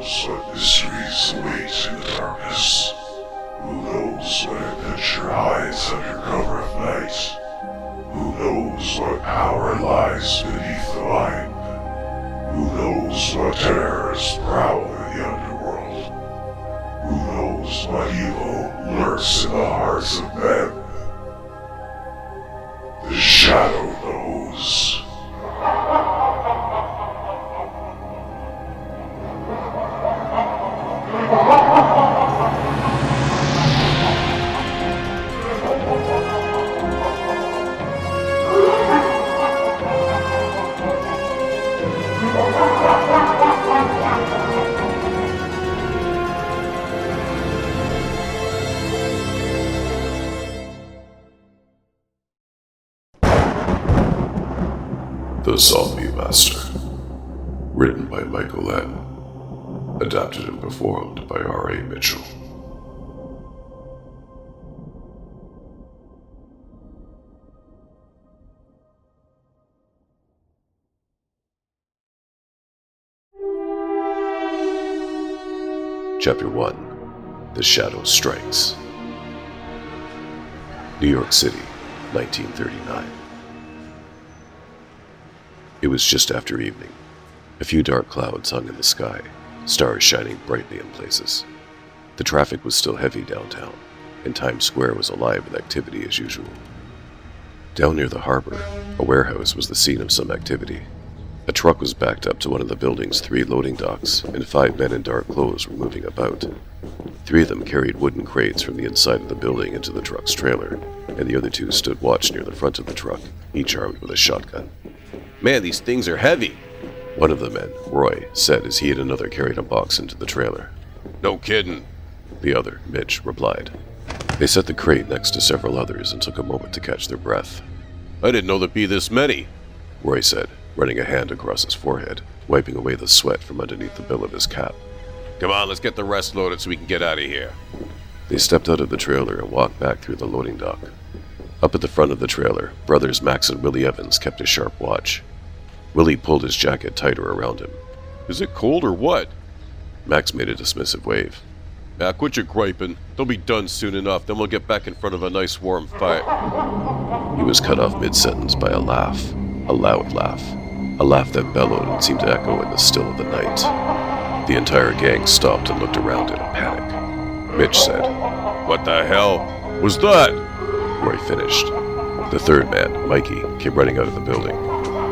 knows what mysteries await in the darkness? Who knows what adventure hides under cover of night? Who knows what power lies beneath the mind? Who knows what terrors prowl in the underworld? Who knows what evil lurks in the hearts of men? The shadow knows. The Zombie Master, written by Michael N., adapted and performed by R.A. Mitchell. Chapter 1. The Shadow Strikes. New York City, 1939. It was just after evening. A few dark clouds hung in the sky, stars shining brightly in places. The traffic was still heavy downtown, and Times Square was alive with activity as usual. Down near the harbor, a warehouse was the scene of some activity. A truck was backed up to one of the building's 3 loading docks, and 5 men in dark clothes were moving about. 3 of them carried wooden crates from the inside of the building into the truck's trailer, and the other 2 stood watch near the front of the truck, each armed with a shotgun. "Man, these things are heavy," one of the men, Roy, said as he and another carried a box into the trailer. "No kidding," the other, Mitch, replied. They set the crate next to several others and took a moment to catch their breath. "I didn't know there'd be this many," Roy said, running a hand across his forehead, wiping away the sweat from underneath the bill of his cap. "Come on, let's get the rest loaded so we can get out of here." They stepped out of the trailer and walked back through the loading dock. Up at the front of the trailer, brothers Max and Willie Evans kept a sharp watch. Willie pulled his jacket tighter around him. "Is it cold or what?" Max made a dismissive wave. "Now quit your griping. They'll be done soon enough, then we'll get back in front of a nice warm fire." He was cut off mid-sentence by a laugh, a loud laugh, a laugh that bellowed and seemed to echo in the still of the night. The entire gang stopped and looked around in a panic. Mitch said, "What the hell was that?" Roy finished. The third man, Mikey, came running out of the building.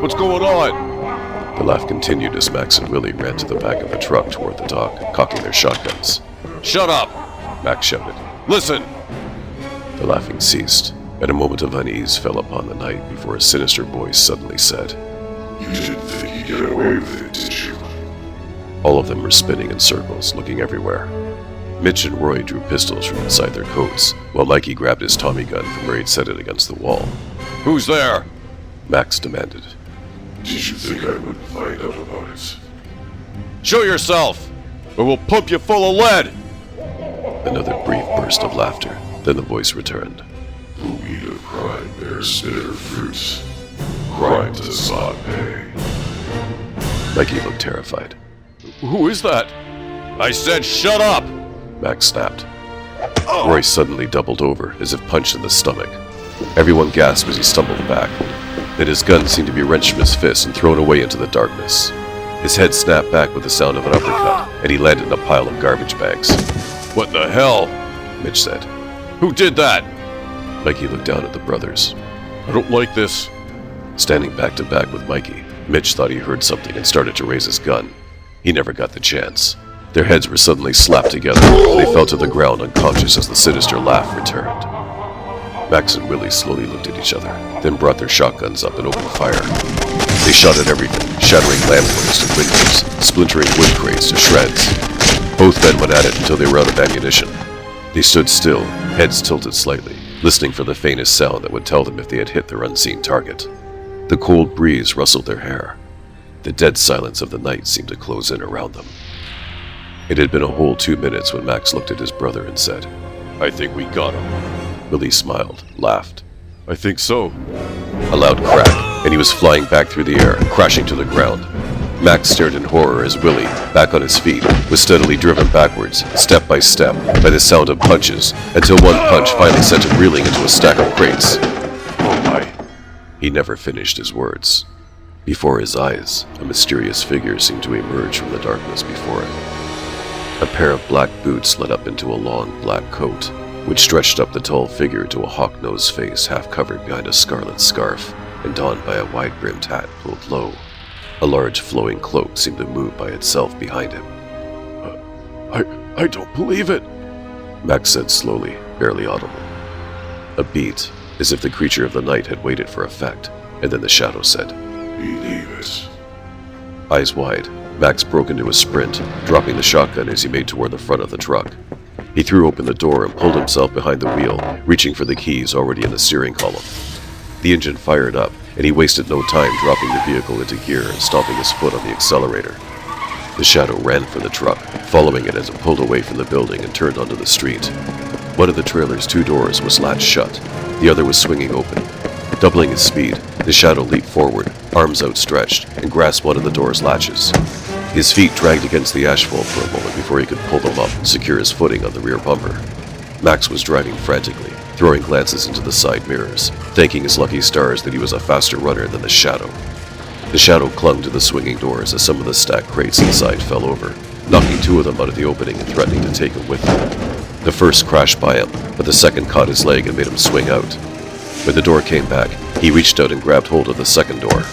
"What's going on?" The laugh continued as Max and Willie ran to the back of the truck toward the dock, cocking their shotguns. "Shut up!" Max shouted. "Listen!" The laughing ceased, and a moment of unease fell upon the night before a sinister voice suddenly said, "You didn't think you'd get away with it, did you?" All of them were spinning in circles, looking everywhere. Mitch and Roy drew pistols from inside their coats, while Mikey grabbed his Tommy gun from where he'd set it against the wall. "Who's there?" Max demanded. "Did you think I wouldn't find out about it?" "Show yourself, or we'll pump you full of lead!" Another brief burst of laughter, then the voice returned. "The weed of crime bears bitter fruit. Crime does not pay." Mikey looked terrified. "Who is that?" "I said shut up!" Max snapped. Roy suddenly doubled over, as if punched in the stomach. Everyone gasped as he stumbled back. Then his gun seemed to be wrenched from his fist and thrown away into the darkness. His head snapped back with the sound of an uppercut, and he landed in a pile of garbage bags. "What the hell?" Mitch said. "Who did that?" Mikey looked down at the brothers. "I don't like this." Standing back to back with Mikey, Mitch thought he heard something and started to raise his gun. He never got the chance. Their heads were suddenly slapped together, and they fell to the ground unconscious as the sinister laugh returned. Max and Willie slowly looked at each other, then brought their shotguns up and opened fire. They shot at everything, shattering lampposts and windows, splintering wood crates to shreds. Both men went at it until they were out of ammunition. They stood still, heads tilted slightly, listening for the faintest sound that would tell them if they had hit their unseen target. The cold breeze rustled their hair. The dead silence of the night seemed to close in around them. It had been a whole 2 minutes when Max looked at his brother and said, "I think we got him." Willie smiled, laughed. "I think so." A loud crack, and he was flying back through the air, crashing to the ground. Max stared in horror as Willie, back on his feet, was steadily driven backwards, step by step, by the sound of punches, until one punch finally sent him reeling into a stack of crates. Oh my. He never finished his words. Before his eyes, a mysterious figure seemed to emerge from the darkness before him. A pair of black boots led up into a long black coat, which stretched up the tall figure to a hawk-nosed face half covered behind a scarlet scarf and donned by a wide-brimmed hat pulled low. A large flowing cloak seemed to move by itself behind him. I don't believe it. Max said slowly, barely audible. A beat, as if the creature of the night had waited for effect, and then the shadow said, Believe it. Eyes wide, Max broke into a sprint, dropping the shotgun as he made toward the front of the truck. He threw open the door and pulled himself behind the wheel, reaching for the keys already in the steering column. The engine fired up, and he wasted no time dropping the vehicle into gear and stomping his foot on the accelerator. The shadow ran for the truck, following it as it pulled away from the building and turned onto the street. One of the trailer's two doors was latched shut. The other was swinging open. Doubling his speed, the shadow leaped forward, arms outstretched, and grasped one of the door's latches. His feet dragged against the asphalt for a moment before he could pull them up and secure his footing on the rear bumper. Max was driving frantically, throwing glances into the side mirrors, thanking his lucky stars that he was a faster runner than the shadow. The shadow clung to the swinging doors as some of the stacked crates inside fell over, knocking two of them out of the opening and threatening to take him with him. The first crashed by him, but the second caught his leg and made him swing out. When the door came back, he reached out and grabbed hold of the second door.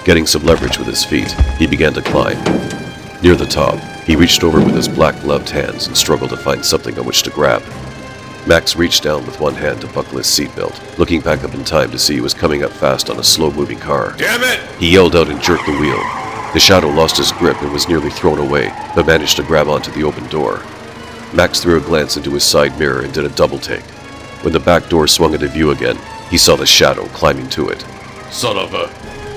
Getting some leverage with his feet, he began to climb. Near the top, he reached over with his black-gloved hands and struggled to find something on which to grab. Max reached down with one hand to buckle his seatbelt, looking back up in time to see he was coming up fast on a slow-moving car. Damn it! He yelled out and jerked the wheel. The shadow lost his grip and was nearly thrown away, but managed to grab onto the open door. Max threw a glance into his side mirror and did a double-take. When the back door swung into view again, he saw the shadow climbing to it. Son of a...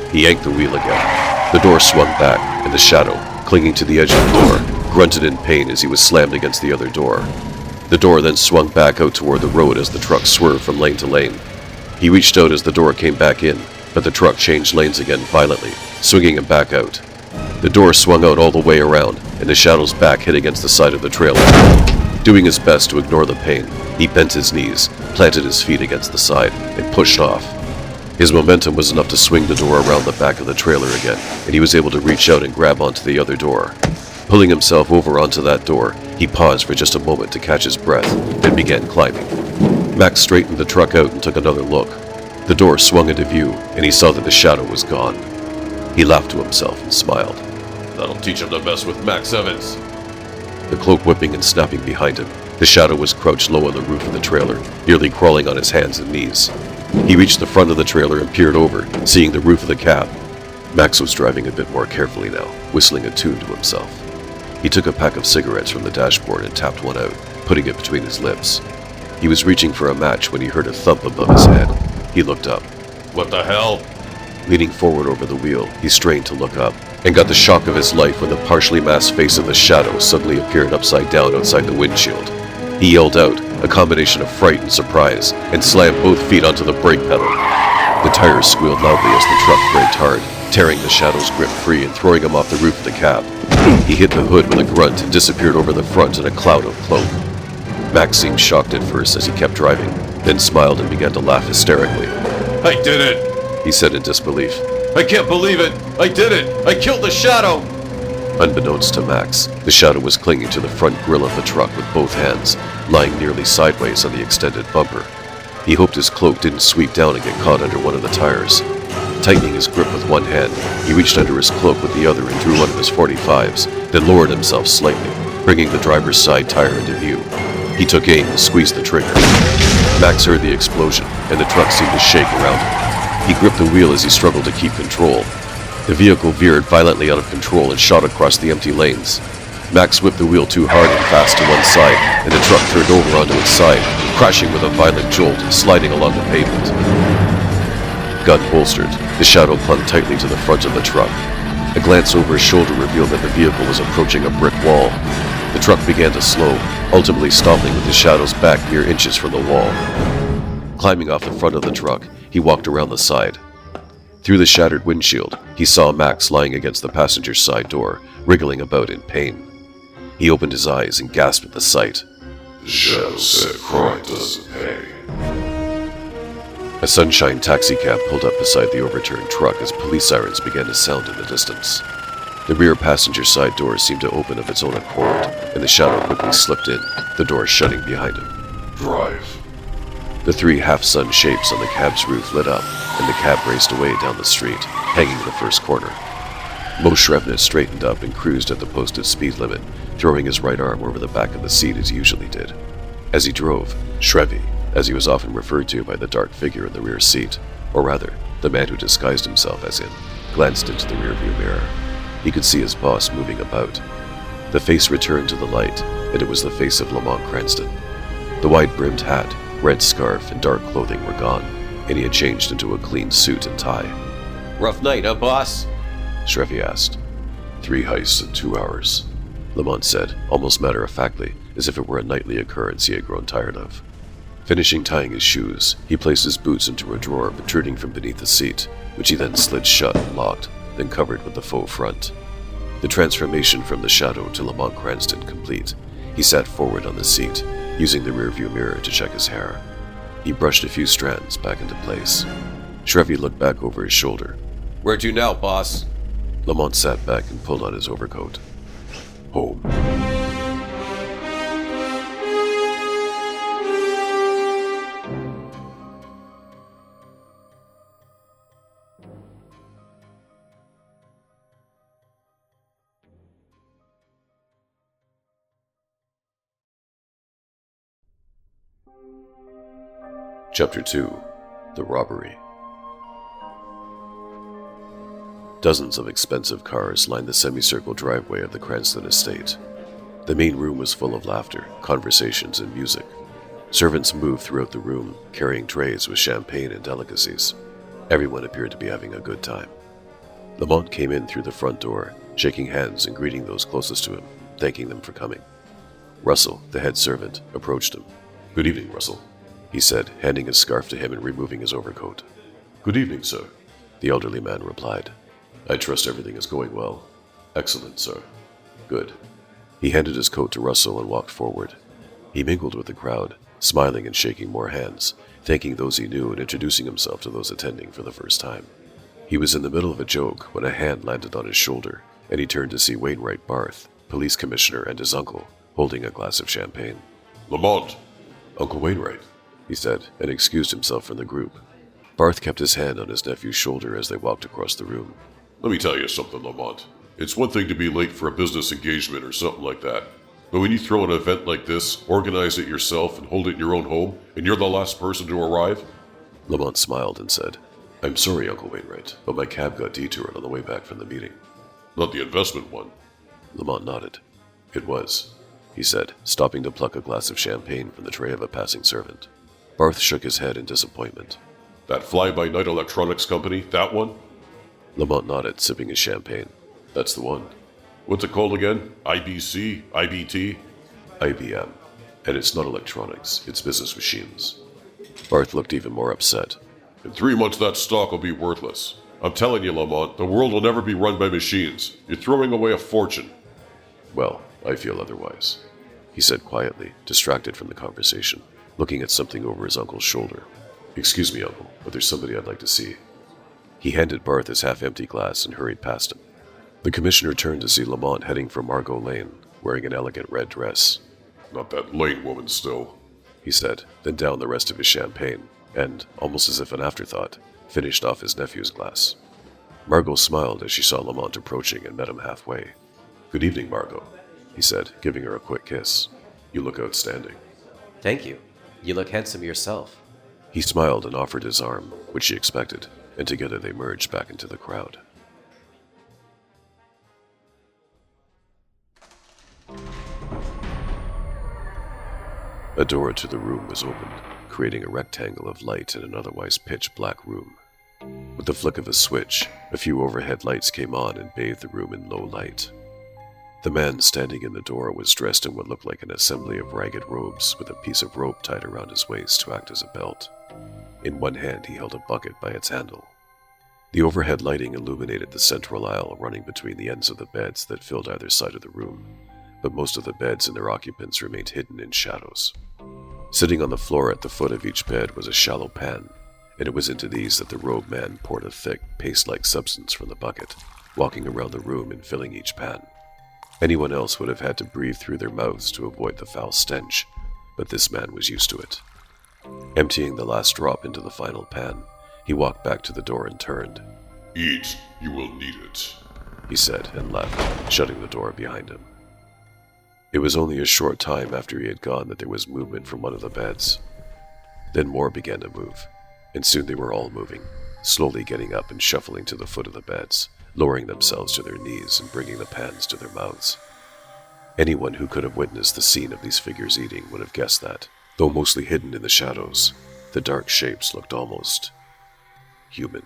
He yanked the wheel again. The door swung back, and the shadow, clinging to the edge of the door, grunted in pain as he was slammed against the other door. The door then swung back out toward the road as the truck swerved from lane to lane. He reached out as the door came back in, but the truck changed lanes again violently, swinging him back out. The door swung out all the way around, and the shadow's back hit against the side of the trailer. Doing his best to ignore the pain, he bent his knees, planted his feet against the side, and pushed off. His momentum was enough to swing the door around the back of the trailer again, and he was able to reach out and grab onto the other door. Pulling himself over onto that door, he paused for just a moment to catch his breath, then began climbing. Max straightened the truck out and took another look. The door swung into view, and he saw that the shadow was gone. He laughed to himself and smiled. That'll teach him to mess with Max Evans. The cloak whipping and snapping behind him, the shadow was crouched low on the roof of the trailer, nearly crawling on his hands and knees. He reached the front of the trailer and peered over, seeing the roof of the cab. Max was driving a bit more carefully now, whistling a tune to himself. He took a pack of cigarettes from the dashboard and tapped one out, putting it between his lips. He was reaching for a match when he heard a thump above his head. He looked up. What the hell? Leaning forward over the wheel, he strained to look up, and got the shock of his life when the partially masked face of the shadow suddenly appeared upside down outside the windshield. He yelled out, a combination of fright and surprise, and slammed both feet onto the brake pedal. The tires squealed loudly as the truck braked hard, tearing the shadow's grip free and throwing him off the roof of the cab. He hit the hood with a grunt and disappeared over the front in a cloud of cloak. Max seemed shocked at first as he kept driving, then smiled and began to laugh hysterically. I did it! He said in disbelief. I can't believe it! I did it! I killed the shadow! Unbeknownst to Max, the shadow was clinging to the front grille of the truck with both hands, lying nearly sideways on the extended bumper. He hoped his cloak didn't sweep down and get caught under one of the tires. Tightening his grip with one hand, he reached under his cloak with the other and drew one of his .45s, then lowered himself slightly, bringing the driver's side tire into view. He took aim and squeezed the trigger. Max heard the explosion, and the truck seemed to shake around him. He gripped the wheel as he struggled to keep control. The vehicle veered violently out of control and shot across the empty lanes. Max whipped the wheel too hard and fast to one side, and the truck turned over onto its side, crashing with a violent jolt and sliding along the pavement. Gun holstered, the shadow clung tightly to the front of the truck. A glance over his shoulder revealed that the vehicle was approaching a brick wall. The truck began to slow, ultimately stopping with the shadow's back mere inches from the wall. Climbing off the front of the truck, he walked around the side. Through the shattered windshield, he saw Max lying against the passenger side door, wriggling about in pain. He opened his eyes and gasped at the sight. The shadow said crime doesn't pay. A sunshine taxicab pulled up beside the overturned truck as police sirens began to sound in the distance. The rear passenger side door seemed to open of its own accord, and the shadow quickly slipped in, the door shutting behind him. Drive. The three half-sun shapes on the cab's roof lit up, and the cab raced away down the street, hanging the first corner. Mo Shrevna straightened up and cruised at the posted speed limit, throwing his right arm over the back of the seat as he usually did. As he drove, Shrevy, as he was often referred to by the dark figure in the rear seat, or rather, the man who disguised himself as him, glanced into the rearview mirror. He could see his boss moving about. The face returned to the light, and it was the face of Lamont Cranston. The wide-brimmed hat, red scarf, and dark clothing were gone, and he had changed into a clean suit and tie. Rough night, huh, boss? Shrevey asked. 3 heists in 2 hours. Lamont said, almost matter-of-factly, as if it were a nightly occurrence he had grown tired of. Finishing tying his shoes, he placed his boots into a drawer protruding from beneath the seat, which he then slid shut and locked, then covered with the faux front. The transformation from the shadow to Lamont Cranston complete, he sat forward on the seat, using the rearview mirror to check his hair. He brushed a few strands back into place. Shrevey looked back over his shoulder. Where to now, boss? Lamont sat back and pulled on his overcoat. Home. Chapter 2. The Robbery. Dozens of expensive cars lined the semicircle driveway of the Cranston estate. The main room was full of laughter, conversations, and music. Servants moved throughout the room, carrying trays with champagne and delicacies. Everyone appeared to be having a good time. Lamont came in through the front door, shaking hands and greeting those closest to him, thanking them for coming. Russell, the head servant, approached him. Good evening, Russell, he said, handing his scarf to him and removing his overcoat. Good evening, sir. The elderly man replied. I trust everything is going well. Excellent, sir. Good. He handed his coat to Russell and walked forward. He mingled with the crowd, smiling and shaking more hands, thanking those he knew and introducing himself to those attending for the first time. He was in the middle of a joke when a hand landed on his shoulder, and he turned to see Wainwright Barth, police commissioner, and his uncle, holding a glass of champagne. Lamont! Uncle Wainwright, he said, and excused himself from the group. Barth kept his hand on his nephew's shoulder as they walked across the room. Let me tell you something, Lamont. It's one thing to be late for a business engagement or something like that. But when you throw an event like this, organize it yourself, and hold it in your own home, and you're the last person to arrive? Lamont smiled and said, I'm sorry, Uncle Wainwright, but my cab got detoured on the way back from the meeting. Not the investment one. Lamont nodded. It was, he said, stopping to pluck a glass of champagne from the tray of a passing servant. Barth shook his head in disappointment. That fly-by-night electronics company, that one? Lamont nodded, sipping his champagne. That's the one. What's it called again? IBC? IBT? IBM. And it's not electronics, it's business machines. Barth looked even more upset. In 3 months that stock will be worthless. I'm telling you, Lamont, the world will never be run by machines. You're throwing away a fortune. Well, I feel otherwise, he said quietly, distracted from the conversation, looking at something over his uncle's shoulder. Excuse me, Uncle, but there's somebody I'd like to see. He handed Barth his half-empty glass and hurried past him. The commissioner turned to see Lamont heading for Margot Lane, wearing an elegant red dress. Not that Lane woman still, he said, then downed the rest of his champagne, and, almost as if an afterthought, finished off his nephew's glass. Margot smiled as she saw Lamont approaching and met him halfway. Good evening, Margot, he said, giving her a quick kiss. You look outstanding. Thank you. You look handsome yourself. He smiled and offered his arm, which she expected, and together they merged back into the crowd. A door to the room was opened, creating a rectangle of light in an otherwise pitch-black room. With the flick of a switch, a few overhead lights came on and bathed the room in low light. The man standing in the door was dressed in what looked like an assembly of ragged robes with a piece of rope tied around his waist to act as a belt. In one hand he held a bucket by its handle. The overhead lighting illuminated the central aisle running between the ends of the beds that filled either side of the room, but most of the beds and their occupants remained hidden in shadows. Sitting on the floor at the foot of each bed was a shallow pan, and it was into these that the robed man poured a thick, paste-like substance from the bucket, walking around the room and filling each pan. Anyone else would have had to breathe through their mouths to avoid the foul stench, but this man was used to it. Emptying the last drop into the final pan, he walked back to the door and turned. "Eat, you will need it," he said and left, shutting the door behind him. It was only a short time after he had gone that there was movement from one of the beds. Then more began to move, and soon they were all moving, slowly getting up and shuffling to the foot of the beds, lowering themselves to their knees and bringing the pans to their mouths. Anyone who could have witnessed the scene of these figures eating would have guessed that, though mostly hidden in the shadows, the dark shapes looked almost human.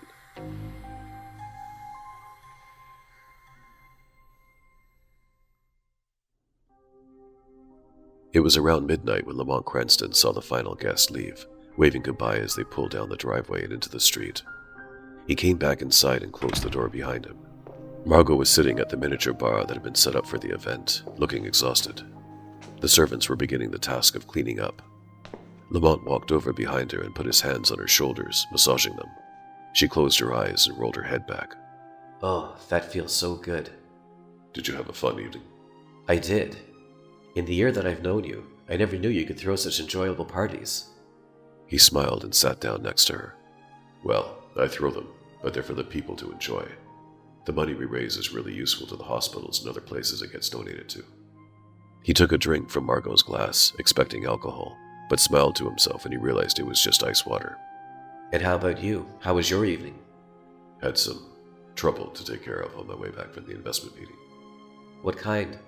It was around midnight when Lamont Cranston saw the final guest leave, waving goodbye as they pulled down the driveway and into the street. He came back inside and closed the door behind him. Margot was sitting at the miniature bar that had been set up for the event, looking exhausted. The servants were beginning the task of cleaning up. Lamont walked over behind her and put his hands on her shoulders, massaging them. She closed her eyes and rolled her head back. Oh, that feels so good. Did you have a fun evening? I did. In the year that I've known you, I never knew you could throw such enjoyable parties. He smiled and sat down next to her. Well, I throw them, but they're for the people to enjoy. The money we raise is really useful to the hospitals and other places it gets donated to. He took a drink from Margot's glass, expecting alcohol, but smiled to himself when he realized it was just ice water. And how about you? How was your evening? Had some trouble to take care of on my way back from the investment meeting. What kind?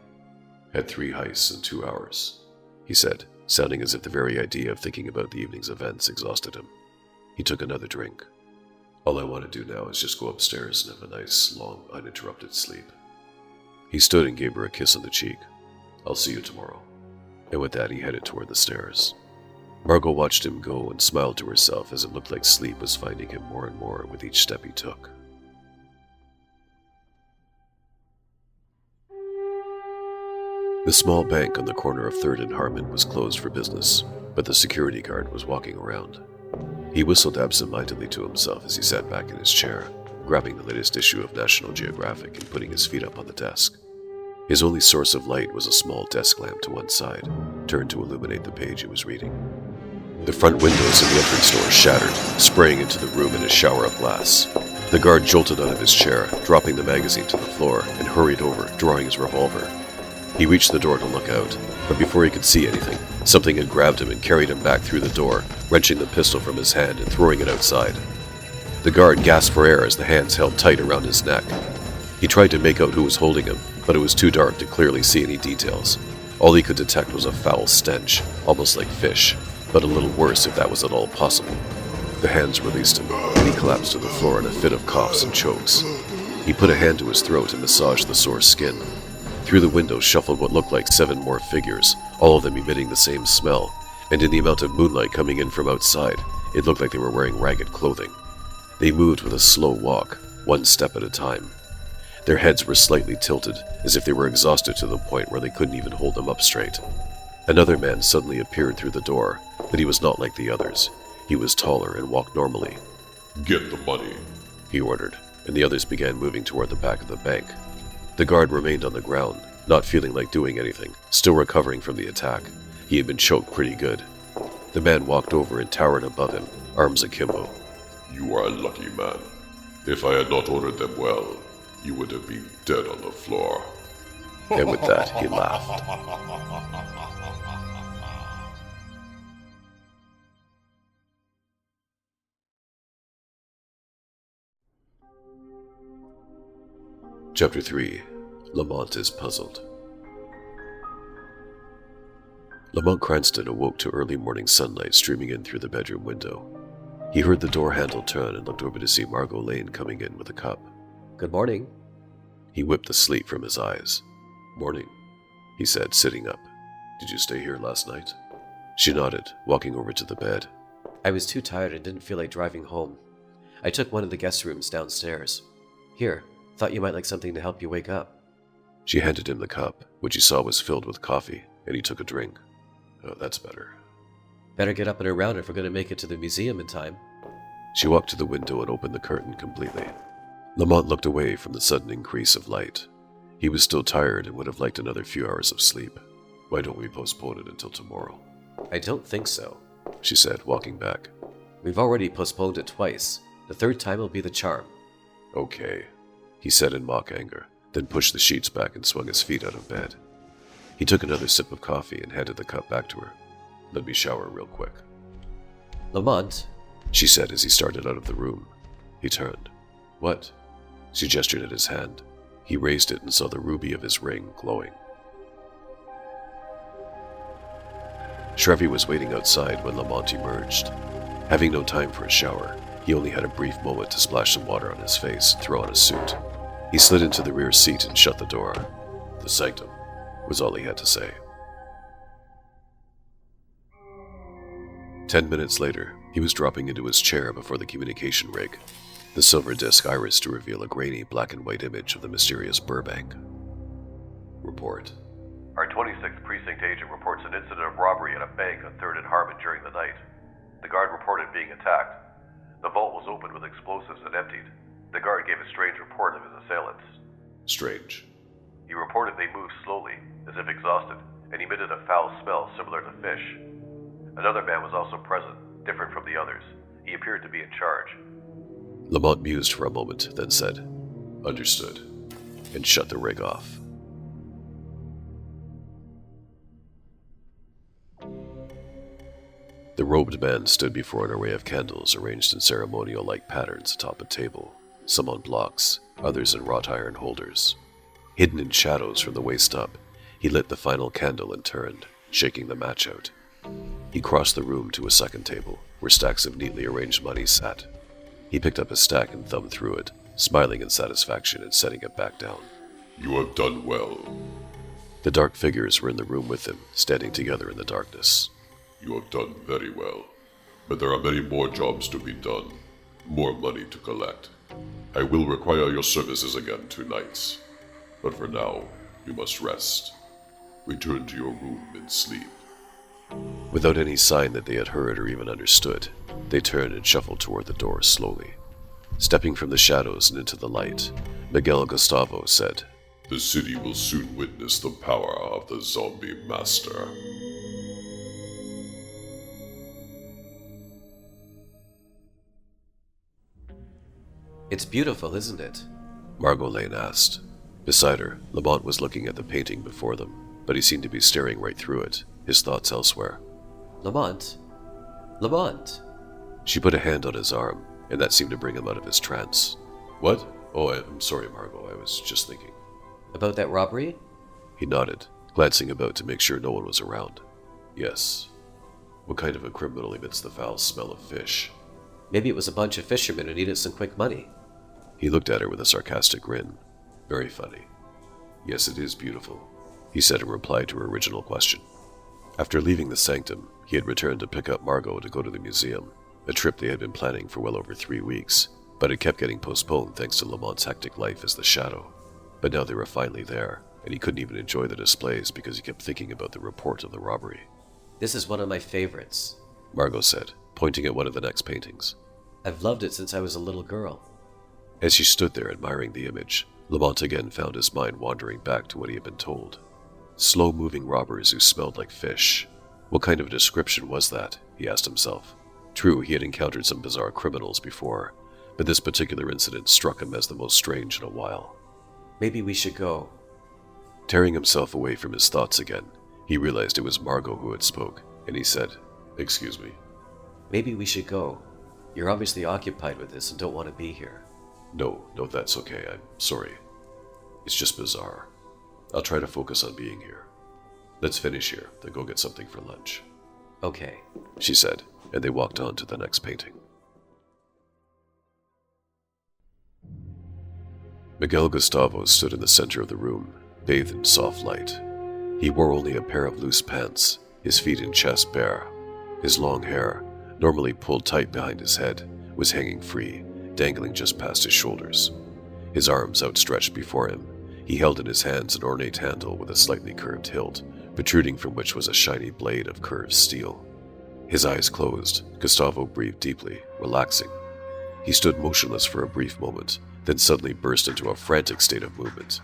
Had 3 heists in 2 hours, he said, sounding as if the very idea of thinking about the evening's events exhausted him. He took another drink. All I want to do now is just go upstairs and have a nice, long, uninterrupted sleep. He stood and gave her a kiss on the cheek. I'll see you tomorrow. And with that, he headed toward the stairs. Margot watched him go and smiled to herself as it looked like sleep was finding him more and more with each step he took. The small bank on the corner of 3rd and Harmon was closed for business, but the security guard was walking around. He whistled absent-mindedly to himself as he sat back in his chair, grabbing the latest issue of National Geographic and putting his feet up on the desk. His only source of light was a small desk lamp to one side, turned to illuminate the page he was reading. The front windows in the entrance door shattered, spraying into the room in a shower of glass. The guard jolted out of his chair, dropping the magazine to the floor, and hurried over, drawing his revolver. He reached the door to look out, but before he could see anything, something had grabbed him and carried him back through the door, wrenching the pistol from his hand and throwing it outside. The guard gasped for air as the hands held tight around his neck. He tried to make out who was holding him, but it was too dark to clearly see any details. All he could detect was a foul stench, almost like fish, but a little worse if that was at all possible. The hands released him, and he collapsed to the floor in a fit of coughs and chokes. He put a hand to his throat and massaged the sore skin. Through the window shuffled what looked like 7 more figures, all of them emitting the same smell, and in the amount of moonlight coming in from outside, it looked like they were wearing ragged clothing. They moved with a slow walk, 1 step at a time. Their heads were slightly tilted, as if they were exhausted to the point where they couldn't even hold them up straight. Another man suddenly appeared through the door, but he was not like the others. He was taller and walked normally. "Get the money," he ordered, and the others began moving toward the back of the bank. The guard remained on the ground, not feeling like doing anything, still recovering from the attack. He had been choked pretty good. The man walked over and towered above him, arms akimbo. "You are a lucky man. If I had not ordered them well, you would have been dead on the floor." And with that, he laughed. Chapter 3. Lamont is puzzled. Lamont Cranston awoke to early morning sunlight streaming in through the bedroom window. He heard the door handle turn and looked over to see Margot Lane coming in with a cup. Good morning. He whipped the sleep from his eyes. "Morning," he said, sitting up. "Did you stay here last night?" She nodded, walking over to the bed. I was too tired and didn't feel like driving home. I took one of the guest rooms downstairs. Here, thought you might like something to help you wake up. She handed him the cup, which he saw was filled with coffee, and he took a drink. Oh, that's better. Better get up and around if we're going to make it to the museum in time. She walked to the window and opened the curtain completely. Lamont looked away from the sudden increase of light. He was still tired and would have liked another few hours of sleep. Why don't we postpone it until tomorrow? I don't think so, she said, walking back. We've already postponed it twice. The third time will be the charm. Okay, he said in mock anger, then pushed the sheets back and swung his feet out of bed. He took another sip of coffee and handed the cup back to her. Let me shower real quick. Lamont, she said as he started out of the room. He turned. What? She gestured at his hand. He raised it and saw the ruby of his ring glowing. Shrevey was waiting outside when Lamont emerged. Having no time for a shower, he only had a brief moment to splash some water on his face and throw on a suit. He slid into the rear seat and shut the door. The sanctum was all he had to say. 10 minutes later, he was dropping into his chair before the communication rig, the silver disc iris to reveal a grainy black and white image of the mysterious Burbank. Report. Our 26th precinct agent reports an incident of robbery at a bank on 3rd and Harmon during the night. The guard reported being attacked. The vault was opened with explosives and emptied. The guard gave a strange report of his assailants. Strange. He reported they moved slowly, as if exhausted, and emitted a foul smell similar to fish. Another man was also present, different from the others. He appeared to be in charge. Lamont mused for a moment, then said, Understood, and shut the rig off. The robed man stood before an array of candles arranged in ceremonial-like patterns atop a table, some on blocks, others in wrought iron holders. Hidden in shadows from the waist up, he lit the final candle and turned, shaking the match out. He crossed the room to a second table, where stacks of neatly arranged money sat. He picked up a stack and thumbed through it, smiling in satisfaction and setting it back down. You have done well. The dark figures were in the room with him, standing together in the darkness. You have done very well. But there are many more jobs to be done, more money to collect. I will require your services again tonight. But for now, you must rest. Return to your room and sleep. Without any sign that they had heard or even understood, they turned and shuffled toward the door slowly. Stepping from the shadows and into the light, Miguel Gustavo said, The city will soon witness the power of the zombie master. It's beautiful, isn't it? Margot Lane asked. Beside her, Lamont was looking at the painting before them, but he seemed to be staring right through it, his thoughts elsewhere. Lamont? Lamont? She put a hand on his arm, and that seemed to bring him out of his trance. What? Oh, I'm sorry, Margot. I was just thinking. About that robbery? He nodded, glancing about to make sure no one was around. Yes. What kind of a criminal emits the foul smell of fish? Maybe it was a bunch of fishermen who needed some quick money. He looked at her with a sarcastic grin. Very funny. Yes, it is beautiful, he said in reply to her original question. After leaving the sanctum, he had returned to pick up Margot to go to the museum, a trip they had been planning for well over 3 weeks, but it kept getting postponed thanks to Lamont's hectic life as the Shadow. But now they were finally there, and he couldn't even enjoy the displays because he kept thinking about the report of the robbery. This is one of my favorites, Margot said, pointing at one of the next paintings. I've loved it since I was a little girl. As she stood there admiring the image, Lamont again found his mind wandering back to what he had been told. Slow-moving robbers who smelled like fish. What kind of a description was that, he asked himself. True, he had encountered some bizarre criminals before, but this particular incident struck him as the most strange in a while. Maybe we should go. Tearing himself away from his thoughts again, he realized it was Margot who had spoke, and he said, Excuse me. Maybe we should go. You're obviously occupied with this and don't want to be here. No, that's okay. I'm sorry. It's just bizarre. I'll try to focus on being here. Let's finish here, then go get something for lunch. Okay, she said, and they walked on to the next painting. Miguel Gustavo stood in the center of the room, bathed in soft light. He wore only a pair of loose pants, his feet and chest bare. His long hair, normally pulled tight behind his head, was hanging free, dangling just past his shoulders. His arms outstretched before him, he held in his hands an ornate handle with a slightly curved hilt, protruding from which was a shiny blade of curved steel. His eyes closed, Gustavo breathed deeply, relaxing. He stood motionless for a brief moment, then suddenly burst into a frantic state of movement.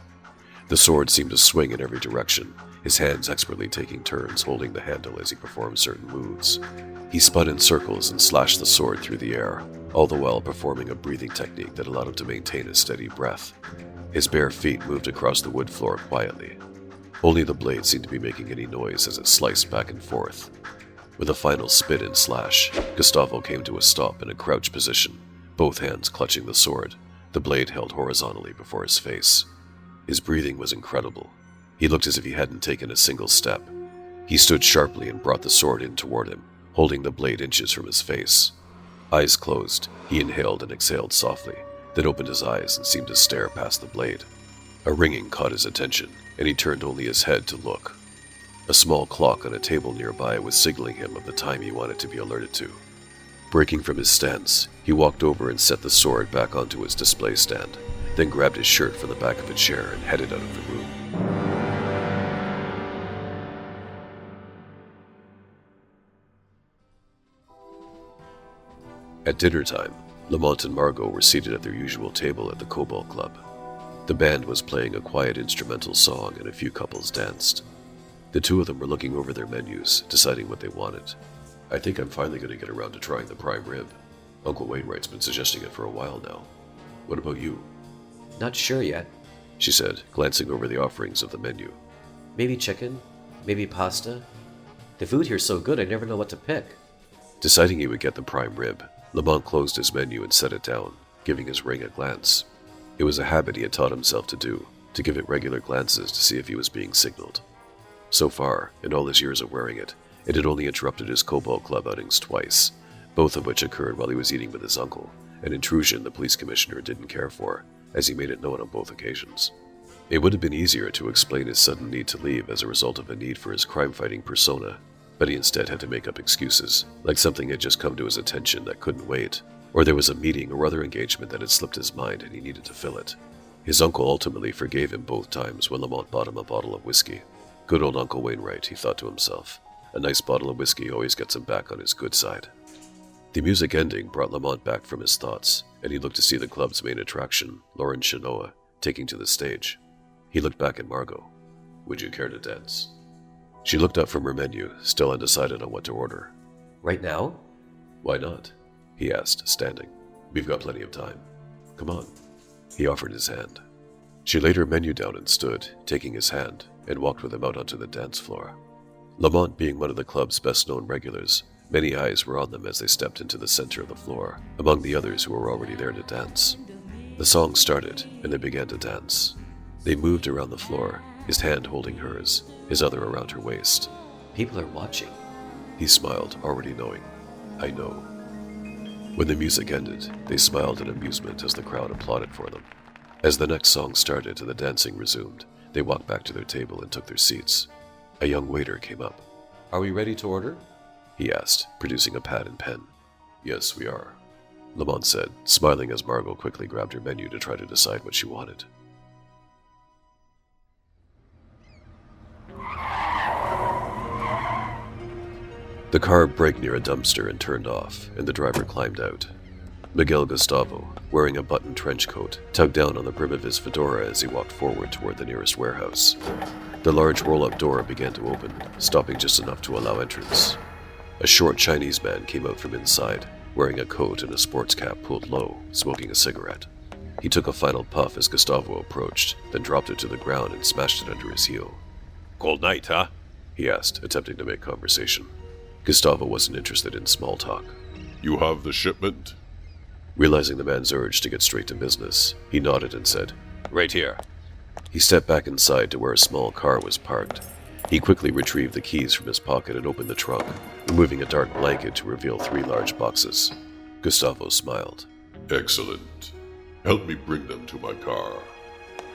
The sword seemed to swing in every direction, his hands expertly taking turns holding the handle as he performed certain moves. He spun in circles and slashed the sword through the air, all the while performing a breathing technique that allowed him to maintain a steady breath. His bare feet moved across the wood floor quietly. Only the blade seemed to be making any noise as it sliced back and forth. With a final spit and slash, Gustavo came to a stop in a crouched position, both hands clutching the sword, the blade held horizontally before his face. His breathing was incredible. He looked as if he hadn't taken a single step. He stood sharply and brought the sword in toward him, holding the blade inches from his face. Eyes closed, he inhaled and exhaled softly, then opened his eyes and seemed to stare past the blade. A ringing caught his attention, and he turned only his head to look. A small clock on a table nearby was signaling him of the time he wanted to be alerted to. Breaking from his stance, he walked over and set the sword back onto its display stand, then grabbed his shirt from the back of a chair and headed out of the room. At dinner time, Lamont and Margot were seated at their usual table at the Cobalt Club. The band was playing a quiet instrumental song and a few couples danced. The two of them were looking over their menus, deciding what they wanted. I think I'm finally going to get around to trying the prime rib. Uncle Wainwright's been suggesting it for a while now. What about you? Not sure yet. She said, glancing over the offerings of the menu. Maybe chicken, maybe pasta. The food here's so good I never know what to pick. Deciding he would get the prime rib, Lamont closed his menu and set it down, giving his ring a glance. It was a habit he had taught himself to do, to give it regular glances to see if he was being signaled. So far, in all his years of wearing it, it had only interrupted his Cobalt Club outings twice, both of which occurred while he was eating with his uncle, an intrusion the police commissioner didn't care for, as he made it known on both occasions. It would have been easier to explain his sudden need to leave as a result of a need for his crime-fighting persona, but he instead had to make up excuses, like something had just come to his attention that couldn't wait, or there was a meeting or other engagement that had slipped his mind and he needed to fill it. His uncle ultimately forgave him both times when Lamont bought him a bottle of whiskey. Good old Uncle Wainwright, he thought to himself. A nice bottle of whiskey always gets him back on his good side. The music ending brought Lamont back from his thoughts, and he looked to see the club's main attraction, Lauren Shanoa, taking to the stage. He looked back at Margot. Would you care to dance? She looked up from her menu, still undecided on what to order. Right now? Why not? He asked, standing. We've got plenty of time. Come on. He offered his hand. She laid her menu down and stood, taking his hand, and walked with him out onto the dance floor. Lamont being one of the club's best-known regulars, many eyes were on them as they stepped into the center of the floor, among the others who were already there to dance. The song started, and they began to dance. They moved around the floor, his hand holding hers, his other around her waist. People are watching. He smiled, already knowing. I know. When the music ended, they smiled in amusement as the crowd applauded for them. As the next song started and the dancing resumed, they walked back to their table and took their seats. A young waiter came up. Are we ready to order? He asked, producing a pad and pen. Yes, we are, Lamont said, smiling as Margot quickly grabbed her menu to try to decide what she wanted. The car braked near a dumpster and turned off, and the driver climbed out. Miguel Gustavo, wearing a buttoned trench coat, tugged down on the brim of his fedora as he walked forward toward the nearest warehouse. The large roll-up door began to open, stopping just enough to allow entrance. A short Chinese man came out from inside, wearing a coat and a sports cap pulled low, smoking a cigarette. He took a final puff as Gustavo approached, then dropped it to the ground and smashed it under his heel. Cold night, huh? He asked, attempting to make conversation. Gustavo wasn't interested in small talk. You have the shipment? Realizing the man's urge to get straight to business, he nodded and said, Right here. He stepped back inside to where a small car was parked. He quickly retrieved the keys from his pocket and opened the trunk, removing a dark blanket to reveal 3 large boxes. Gustavo smiled. Excellent. Help me bring them to my car.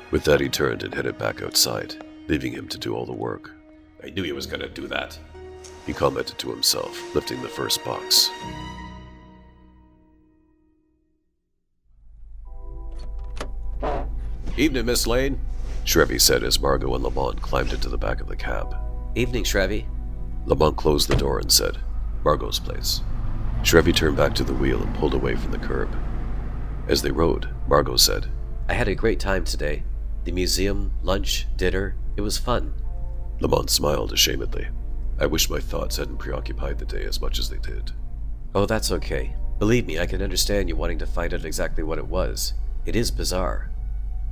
With that, he turned and headed back outside, leaving him to do all the work. I knew he was going to do that. He commented to himself, lifting the first box. Evening, Miss Lane. Shrevey said as Margot and Lamont climbed into the back of the cab. Evening, Shrevey. Lamont closed the door and said, Margot's place. Shrevey turned back to the wheel and pulled away from the curb. As they rode, Margot said, I had a great time today. The museum, lunch, dinner, it was fun. Lamont smiled ashamedly. I wish my thoughts hadn't preoccupied the day as much as they did. Oh, that's okay. Believe me, I can understand you wanting to find out exactly what it was. It is bizarre.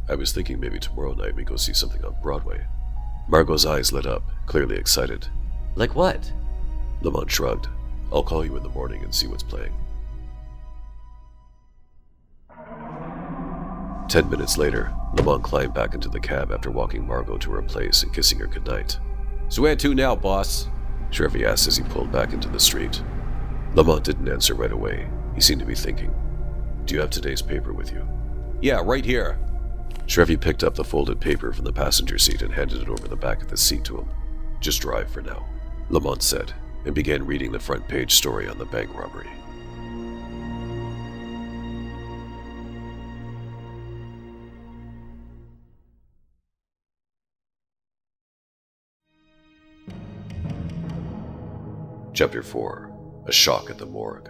I was thinking maybe tomorrow night we go see something on Broadway. Margot's eyes lit up, clearly excited. Like what? Lamont shrugged. I'll call you in the morning and see what's playing. 10 minutes later, Lamont climbed back into the cab after walking Margot to her place and kissing her goodnight. So where to now, boss? Shrevey asked as he pulled back into the street. Lamont didn't answer right away. He seemed to be thinking. Do you have today's paper with you? Yeah, right here. Shrevey picked up the folded paper from the passenger seat and handed it over the back of the seat to him. Just drive for now, Lamont said, and began reading the front page story on the bank robbery. Chapter 4. A Shock at the Morgue.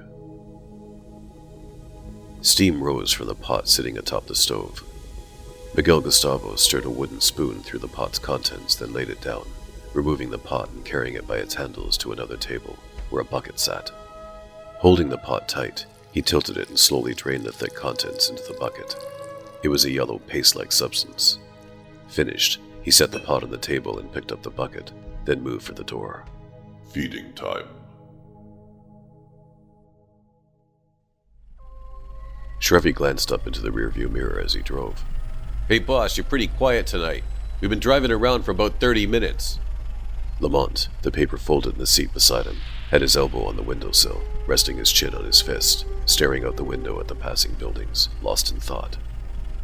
Steam rose from the pot sitting atop the stove. Miguel Gustavo stirred a wooden spoon through the pot's contents, then laid it down, removing the pot and carrying it by its handles to another table, where a bucket sat. Holding the pot tight, he tilted it and slowly drained the thick contents into the bucket. It was a yellow paste-like substance. Finished, he set the pot on the table and picked up the bucket, then moved for the door. Feeding time. Shrevey glanced up into the rearview mirror as he drove. Hey, boss, you're pretty quiet tonight. We've been driving around for about 30 minutes. Lamont, the paper folded in the seat beside him, had his elbow on the windowsill, resting his chin on his fist, staring out the window at the passing buildings, lost in thought.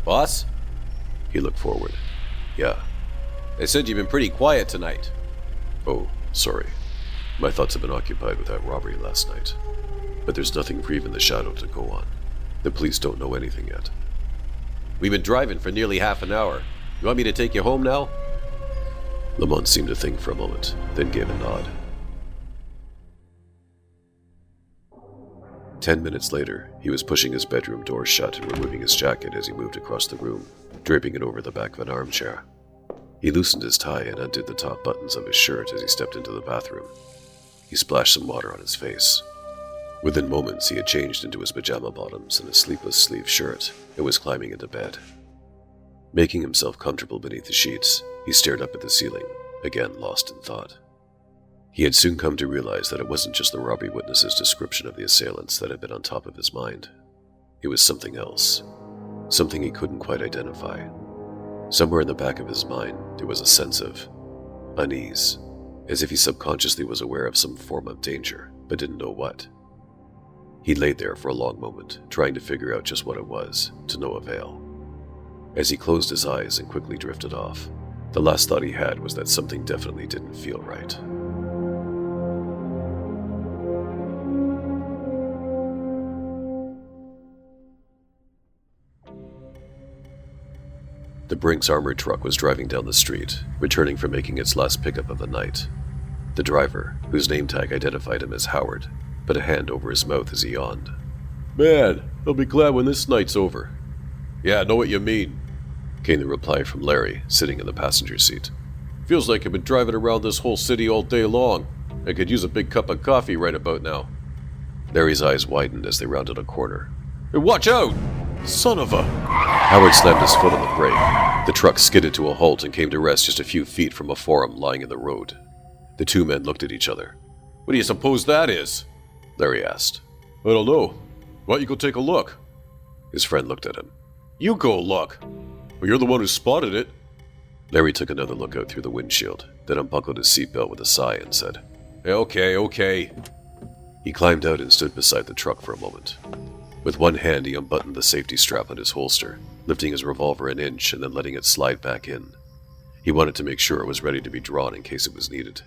Boss? He looked forward. Yeah. They said you've been pretty quiet tonight. Oh, sorry. My thoughts have been occupied with that robbery last night. But there's nothing for even the shadow to go on. The police don't know anything yet. We've been driving for nearly half an hour. You want me to take you home now? Lamont seemed to think for a moment, then gave a nod. 10 minutes later, he was pushing his bedroom door shut and removing his jacket as he moved across the room, draping it over the back of an armchair. He loosened his tie and undid the top buttons of his shirt as he stepped into the bathroom. He splashed some water on his face. Within moments, he had changed into his pajama bottoms and a sleeveless sleeve shirt and was climbing into bed. Making himself comfortable beneath the sheets, he stared up at the ceiling, again lost in thought. He had soon come to realize that it wasn't just the robbery witness's description of the assailants that had been on top of his mind. It was something else, something he couldn't quite identify. Somewhere in the back of his mind, there was a sense of unease, as if he subconsciously was aware of some form of danger, but didn't know what. He laid there for a long moment, trying to figure out just what it was, to no avail. As he closed his eyes and quickly drifted off, the last thought he had was that something definitely didn't feel right. The Brinks armored truck was driving down the street, returning from making its last pickup of the night. The driver, whose name tag identified him as Howard, put a hand over his mouth as he yawned. Man, I'll be glad when this night's over. Yeah, I know what you mean, came the reply from Larry, sitting in the passenger seat. Feels like I've been driving around this whole city all day long. I could use a big cup of coffee right about now. Larry's eyes widened as they rounded a corner. Hey, watch out! Son of a... Howard slammed his foot on the brake. The truck skidded to a halt and came to rest just a few feet from a form lying in the road. The two men looked at each other. What do you suppose that is? Larry asked. I don't know. Why don't you go take a look? His friend looked at him. You go look. Well, you're the one who spotted it. Larry took another look out through the windshield, then unbuckled his seatbelt with a sigh and said, Okay. He climbed out and stood beside the truck for a moment. With one hand, he unbuttoned the safety strap on his holster, lifting his revolver an inch and then letting it slide back in. He wanted to make sure it was ready to be drawn in case it was needed.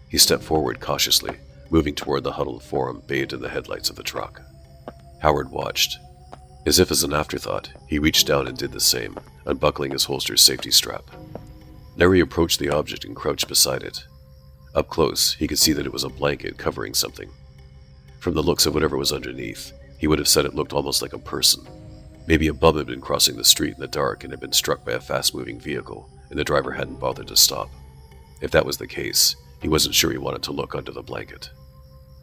He stepped forward cautiously, moving toward the huddled form bathed in the headlights of the truck. Howard watched. As if as an afterthought, he reached down and did the same, unbuckling his holster's safety strap. Larry approached the object and crouched beside it. Up close, he could see that it was a blanket covering something. From the looks of whatever was underneath, he would have said it looked almost like a person. Maybe a bum had been crossing the street in the dark and had been struck by a fast-moving vehicle, and the driver hadn't bothered to stop. If that was the case, he wasn't sure he wanted to look under the blanket.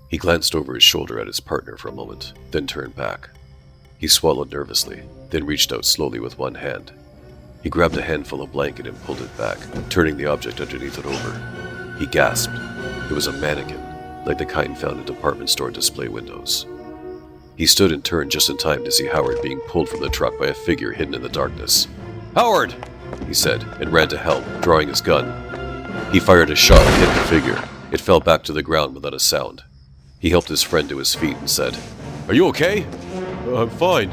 He glanced over his shoulder at his partner for a moment, then turned back. He swallowed nervously, then reached out slowly with one hand. He grabbed a handful of blanket and pulled it back, turning the object underneath it over. He gasped. It was a mannequin, like the kind found in department store display windows. He stood and turned just in time to see Howard being pulled from the truck by a figure hidden in the darkness. "Howard!" he said, and ran to help, drawing his gun. He fired a shot and hit the figure. It fell back to the ground without a sound. He helped his friend to his feet and said, "Are you okay?" I'm fine.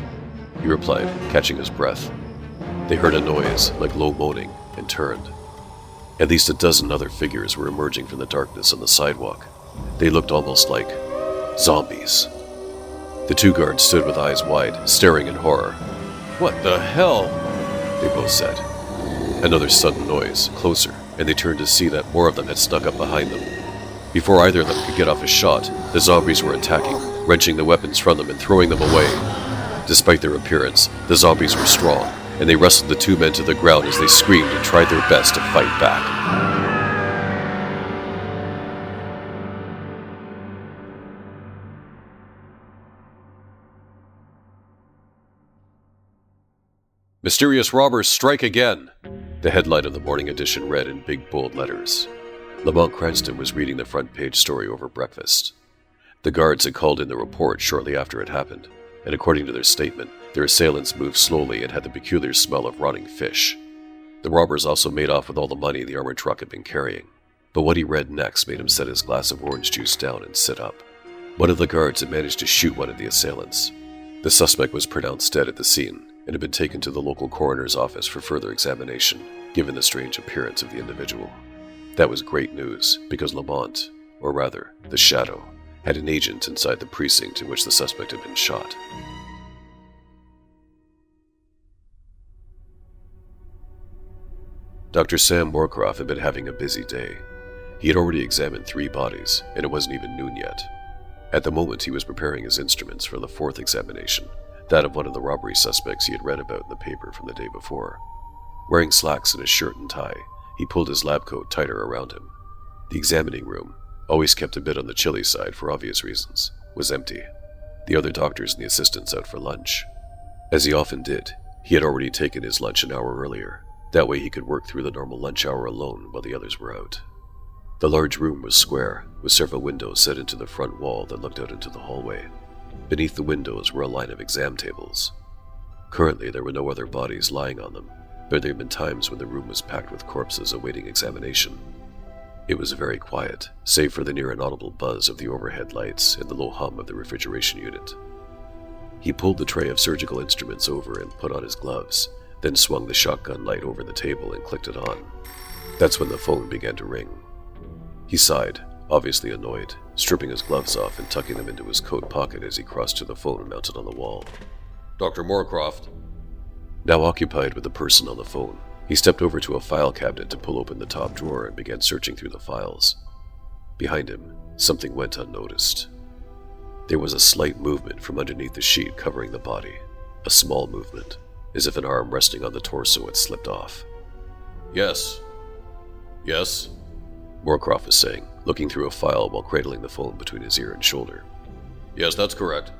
he replied, catching his breath. They heard a noise, like low moaning, and turned. At least a dozen other figures were emerging from the darkness on the sidewalk. They looked almost like zombies. The two guards stood with eyes wide, staring in horror. What the hell? They both said. Another sudden noise, closer, and they turned to see that more of them had snuck up behind them. Before either of them could get off a shot, the zombies were attacking, wrenching the weapons from them and throwing them away. Despite their appearance, the zombies were strong, and they wrestled the two men to the ground as they screamed and tried their best to fight back. Mysterious robbers strike again. The headline of the morning edition read in big bold letters. Lamont Cranston was reading the front page story over breakfast. The guards had called in the report shortly after it happened, and according to their statement, their assailants moved slowly and had the peculiar smell of rotting fish. The robbers also made off with all the money the armored truck had been carrying, but what he read next made him set his glass of orange juice down and sit up. One of the guards had managed to shoot one of the assailants. The suspect was pronounced dead at the scene and had been taken to the local coroner's office for further examination, given the strange appearance of the individual. That was great news, because Lamont, or rather, the Shadow, had an agent inside the precinct in which the suspect had been shot. Dr. Sam Moorcroft had been having a busy day. He had already examined 3 bodies, and it wasn't even noon yet. At the moment, he was preparing his instruments for the 4th examination, that of one of the robbery suspects he had read about in the paper from the day before. Wearing slacks and a shirt and tie, he pulled his lab coat tighter around him. The examining room, always kept a bit on the chilly side for obvious reasons, was empty. The other doctors and the assistants out for lunch. As he often did, he had already taken his lunch an hour earlier. That way he could work through the normal lunch hour alone while the others were out. The large room was square, with several windows set into the front wall that looked out into the hallway. Beneath the windows were a line of exam tables. Currently, there were no other bodies lying on them, but there had been times when the room was packed with corpses awaiting examination. It was very quiet, save for the near inaudible buzz of the overhead lights and the low hum of the refrigeration unit. He pulled the tray of surgical instruments over and put on his gloves, then swung the shotgun light over the table and clicked it on. That's when the phone began to ring. He sighed, obviously annoyed, stripping his gloves off and tucking them into his coat pocket as he crossed to the phone mounted on the wall. Dr. Moorcroft. Now occupied with the person on the phone, he stepped over to a file cabinet to pull open the top drawer and began searching through the files. Behind him, something went unnoticed. There was a slight movement from underneath the sheet covering the body, a small movement, as if an arm resting on the torso had slipped off. Yes. Yes? Moorcroft was saying, looking through a file while cradling the phone between his ear and shoulder. Yes, that's correct.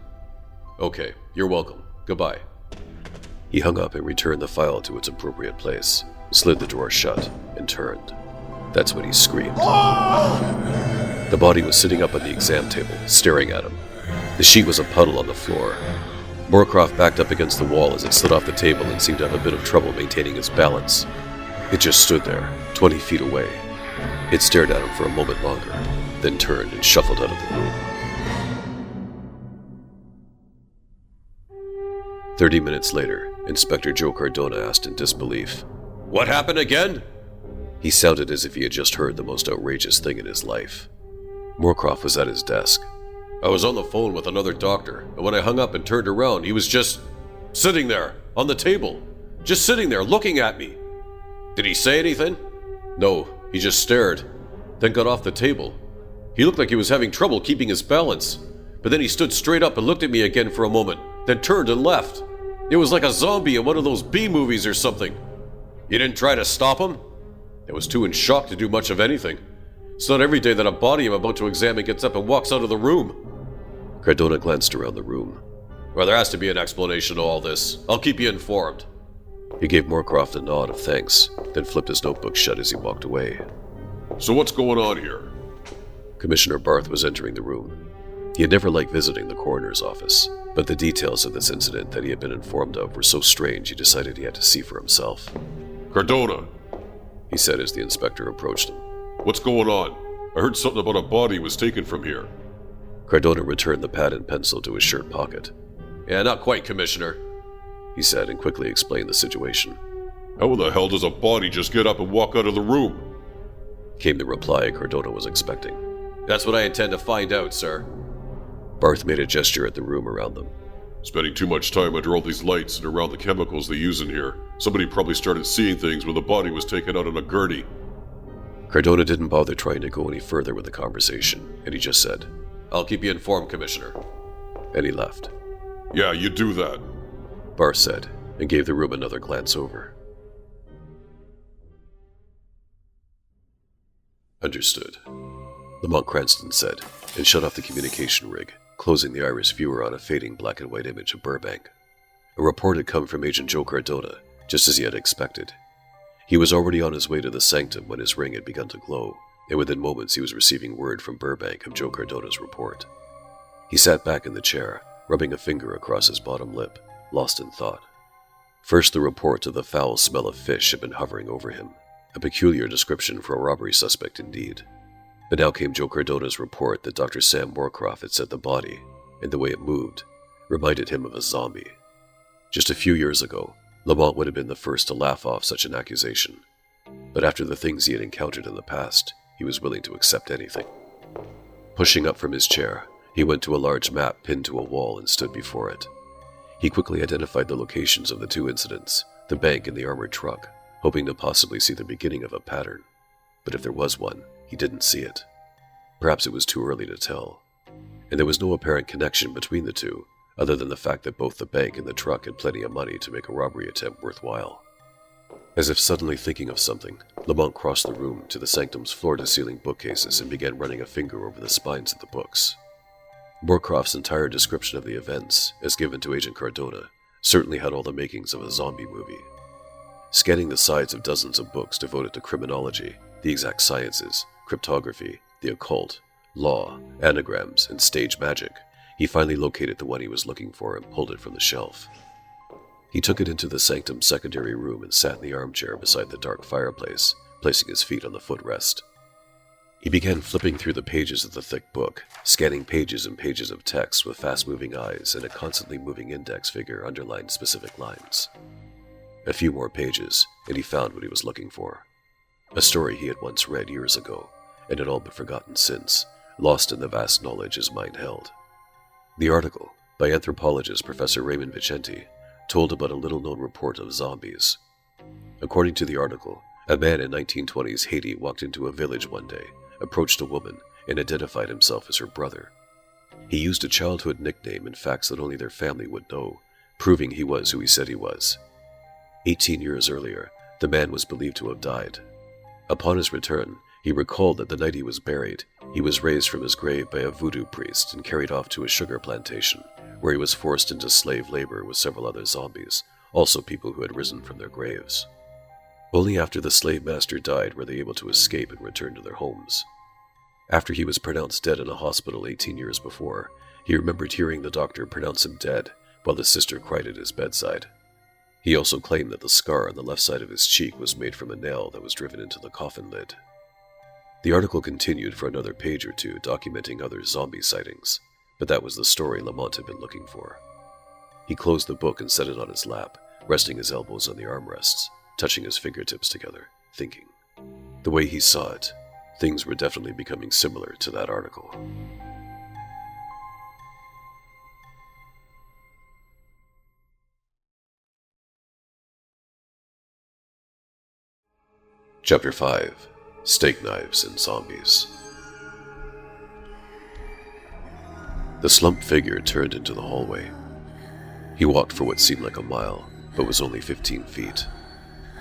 Okay, you're welcome. Goodbye. He hung up and returned the file to its appropriate place, slid the drawer shut, and turned. That's when he screamed. The body was sitting up on the exam table, staring at him. The sheet was a puddle on the floor. Moorcroft backed up against the wall as it slid off the table and seemed to have a bit of trouble maintaining its balance. It just stood there, 20 feet away. It stared at him for a moment longer, then turned and shuffled out of the room. 30 minutes later, Inspector Joe Cardona asked in disbelief, What happened again? He sounded as if he had just heard the most outrageous thing in his life. Moorcroft was at his desk. I was on the phone with another doctor, and when I hung up and turned around, he was just sitting there, on the table. Just sitting there looking at me. Did he say anything? No, he just stared, then got off the table. He looked like he was having trouble keeping his balance, but then he stood straight up and looked at me again for a moment, then turned and left. It was like a zombie in one of those B movies or something. You didn't try to stop him? I was too in shock to do much of anything. It's not every day that a body I'm about to examine gets up and walks out of the room. Cardona glanced around the room. Well, there has to be an explanation to all this. I'll keep you informed. He gave Moorcroft a nod of thanks, then flipped his notebook shut as he walked away. So what's going on here? Commissioner Barth was entering the room. He had never liked visiting the coroner's office, but the details of this incident that he had been informed of were so strange he decided he had to see for himself. Cardona, He said as the inspector approached him. what's going on? I heard something about a body was taken from here. Cardona returned the pad and pencil to his shirt pocket. Yeah, not quite, Commissioner. He said and quickly explained the situation. How the hell does a body just get up and walk out of the room? Came the reply Cardona was expecting. That's what I intend to find out, sir. Barth made a gesture at the room around them. Spending too much time under all these lights and around the chemicals they use in here. Somebody probably started seeing things when the body was taken out on a gurney. Cardona didn't bother trying to go any further with the conversation, and he just said, I'll keep you informed, Commissioner. and he left. Yeah, you do that. Barth said, and gave the room another glance over. Understood, Lamont Cranston said, and shut off the communication rig, closing the iris viewer on a fading black and white image of Burbank. A report had come from Agent Joe Cardona, just as he had expected. He was already on his way to the sanctum when his ring had begun to glow, and within moments he was receiving word from Burbank of Joe Cardona's report. He sat back in the chair, rubbing a finger across his bottom lip, lost in thought. First, the report of the foul smell of fish had been hovering over him, a peculiar description for a robbery suspect indeed. But now came Joe Cardona's report that Dr. Sam Moorcroft had said the body, and the way it moved, reminded him of a zombie. Just a few years ago, Lamont would have been the first to laugh off such an accusation. But after the things he had encountered in the past, he was willing to accept anything. Pushing up from his chair, he went to a large map pinned to a wall and stood before it. He quickly identified the locations of the two incidents, the bank and the armored truck, hoping to possibly see the beginning of a pattern. But if there was one, he didn't see it. Perhaps it was too early to tell. And there was no apparent connection between the two, other than the fact that both the bank and the truck had plenty of money to make a robbery attempt worthwhile. As if suddenly thinking of something, Lamont crossed the room to the sanctum's floor-to-ceiling bookcases and began running a finger over the spines of the books. Moorcroft's entire description of the events, as given to Agent Cardona, certainly had all the makings of a zombie movie. Scanning the sides of dozens of books devoted to criminology, the exact sciences, cryptography, the occult, law, anagrams, and stage magic, he finally located the one he was looking for and pulled it from the shelf. He took it into the sanctum's secondary room and sat in the armchair beside the dark fireplace, placing his feet on the footrest. He began flipping through the pages of the thick book, scanning pages and pages of text with fast-moving eyes and a constantly moving index figure underlined specific lines. A few more pages, and he found what he was looking for. A story he had once read years ago, and had all but forgotten since, lost in the vast knowledge his mind held. The article, by anthropologist Professor Raymond Vicente, told about a little-known report of zombies. According to the article, a man in 1920s Haiti walked into a village one day, approached a woman, and identified himself as her brother. He used a childhood nickname and facts that only their family would know, proving he was who he said he was. 18 years earlier, the man was believed to have died. Upon his return, he recalled that the night he was buried, he was raised from his grave by a voodoo priest and carried off to a sugar plantation, where he was forced into slave labor with several other zombies, also people who had risen from their graves. Only after the slave master died were they able to escape and return to their homes. After he was pronounced dead in a hospital 18 years before, he remembered hearing the doctor pronounce him dead, while the sister cried at his bedside. He also claimed that the scar on the left side of his cheek was made from a nail that was driven into the coffin lid. The article continued for another page or two, documenting other zombie sightings, but that was the story Lamont had been looking for. He closed the book and set it on his lap, resting his elbows on the armrests, touching his fingertips together, thinking. The way he saw it, things were definitely becoming similar to that article. Chapter 5. Steak Knives and Zombies. The slumped figure turned into the hallway. He walked for what seemed like a mile, but was only 15 feet.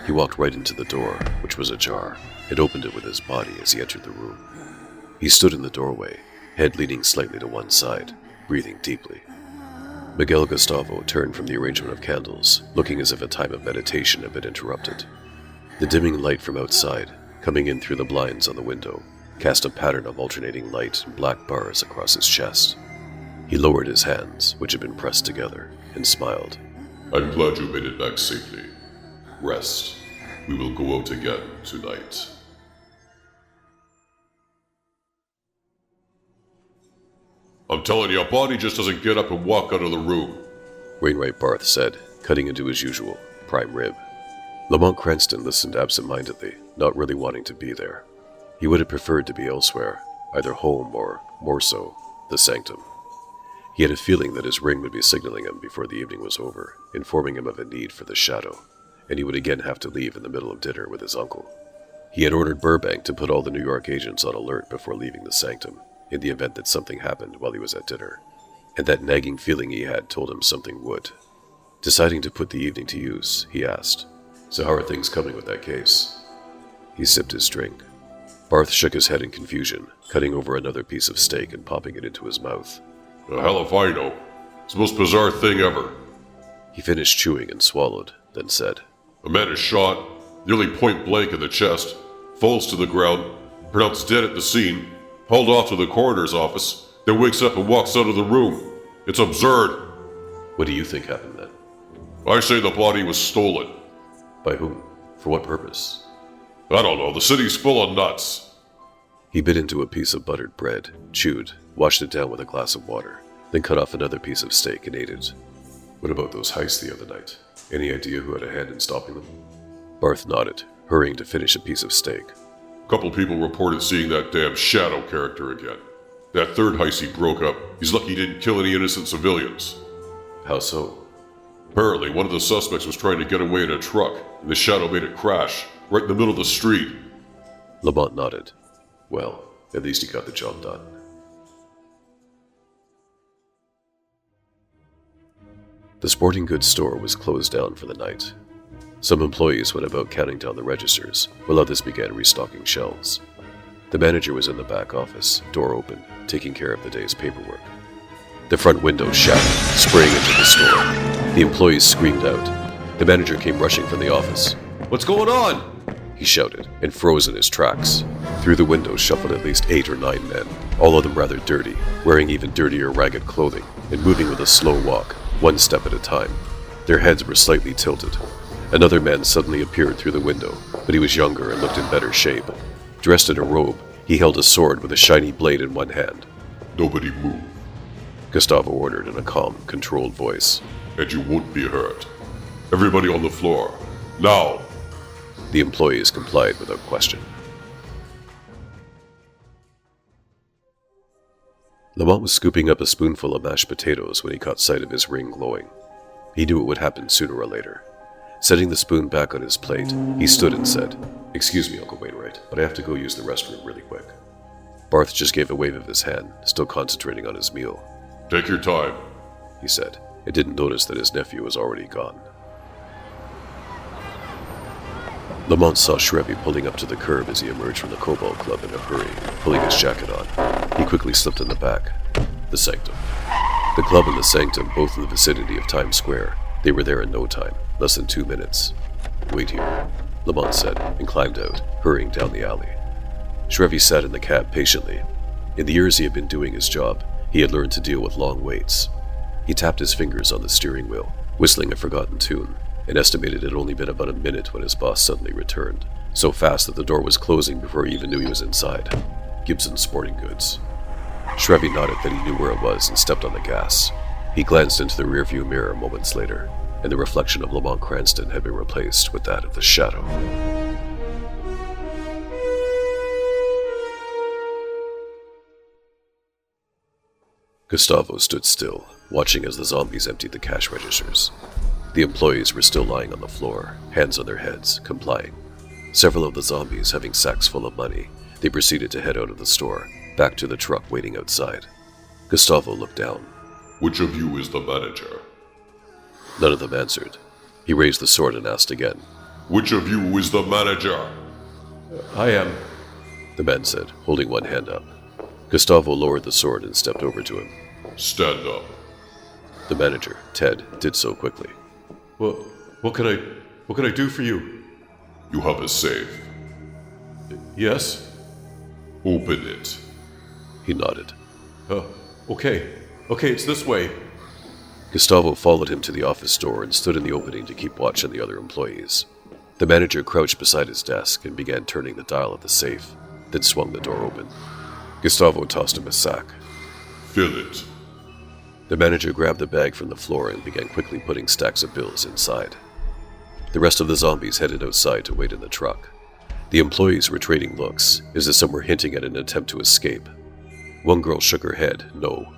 He walked right into the door, which was ajar, and opened it with his body as he entered the room. He stood in the doorway, head leaning slightly to one side, breathing deeply. Miguel Gustavo turned from the arrangement of candles, looking as if a time of meditation had been interrupted. The dimming light from outside, coming in through the blinds on the window, cast a pattern of alternating light and black bars across his chest. He lowered his hands, which had been pressed together, and smiled. I'm glad you made it back safely. Rest. We will go out again tonight. I'm telling you, a body just doesn't get up and walk out of the room. Wainwright Barth said, cutting into his usual prime rib. Lamont Cranston listened absent-mindedly, not really wanting to be there. He would have preferred to be elsewhere, either home or, more so, the sanctum. He had a feeling that his ring would be signaling him before the evening was over, informing him of a need for the shadow, and he would again have to leave in the middle of dinner with his uncle. He had ordered Burbank to put all the New York agents on alert before leaving the sanctum, in the event that something happened while he was at dinner, and that nagging feeling he had told him something would. Deciding to put the evening to use, he asked, "So how are things coming with that case?" He sipped his drink. Barth shook his head in confusion, cutting over another piece of steak and popping it into his mouth. The hell if I know. It's the most bizarre thing ever. He finished chewing and swallowed, then said, A man is shot, nearly point blank in the chest, falls to the ground, pronounced dead at the scene, hauled off to the coroner's office, then wakes up and walks out of the room. It's absurd. "What do you think happened then?" I say the body was stolen. "By whom? For what purpose?" I don't know, the city's full of nuts. He bit into a piece of buttered bread, chewed, washed it down with a glass of water, then cut off another piece of steak and ate it. "What about those heists the other night? Any idea who had a hand in stopping them?" Barth nodded, hurrying to finish a piece of steak. A couple people reported seeing that damn Shadow character again. That third heist he broke up, he's lucky he didn't kill any innocent civilians. "How so?" Apparently, one of the suspects was trying to get away in a truck, and the Shadow made it crash, right in the middle of the street. Lamont nodded. "Well, at least he got the job done." The sporting goods store was closed down for the night. Some employees went about counting down the registers, while others began restocking shelves. The manager was in the back office, door open, taking care of the day's paperwork. The front window shattered, spraying into the store. The employees screamed out. The manager came rushing from the office. What's going on? He shouted, and froze in his tracks. Through the window shuffled at least 8 or 9 men, all of them rather dirty, wearing even dirtier ragged clothing, and moving with a slow walk, one step at a time. Their heads were slightly tilted. Another man suddenly appeared through the window, but he was younger and looked in better shape. Dressed in a robe, he held a sword with a shiny blade in one hand. Nobody move, Gustavo ordered in a calm, controlled voice. and you won't be hurt. Everybody on the floor, now! The employees complied without question. Lamont was scooping up a spoonful of mashed potatoes when he caught sight of his ring glowing. He knew it would happen sooner or later. Setting the spoon back on his plate, he stood and said, "Excuse me, Uncle Wainwright, but I have to go use the restroom really quick." Barth just gave a wave of his hand, still concentrating on his meal. Take your time. He said, and didn't notice that his nephew was already gone. Lamont saw Shrevey pulling up to the curb as he emerged from the Cobalt Club in a hurry, pulling his jacket on. He quickly slipped in the back. The sanctum. The club and the sanctum, both in the vicinity of Times Square. They were there in no time, less than 2 minutes. "Wait here," Lamont said, and climbed out, hurrying down the alley. Shrevey sat in the cab patiently. In the years he had been doing his job, he had learned to deal with long waits. He tapped his fingers on the steering wheel, whistling a forgotten tune, and estimated it had only been about a minute when his boss suddenly returned, so fast that the door was closing before he even knew he was inside. Gibson's Sporting Goods. Shrevey nodded that he knew where it was and stepped on the gas. He glanced into the rearview mirror moments later, and the reflection of Lamont Cranston had been replaced with that of the Shadow. Gustavo stood still, watching as the zombies emptied the cash registers. The employees were still lying on the floor, hands on their heads, complying. Several of the zombies having sacks full of money, they proceeded to head out of the store, back to the truck waiting outside. Gustavo looked down. Which of you is the manager? None of them answered. He raised the sword and asked again. Which of you is the manager? I am. The man said, holding one hand up. Gustavo lowered the sword and stepped over to him. Stand up. The manager, Ted, did so quickly. Well, what can I do for you? You have a safe. Yes? Open it. He nodded. Okay, it's this way. Gustavo followed him to the office door and stood in the opening to keep watch on the other employees. The manager crouched beside his desk and began turning the dial of the safe, then swung the door open. Gustavo tossed him a sack. Fill it. The manager grabbed the bag from the floor and began quickly putting stacks of bills inside. The rest of the zombies headed outside to wait in the truck. The employees were trading looks, as if some were hinting at an attempt to escape. One girl shook her head, no.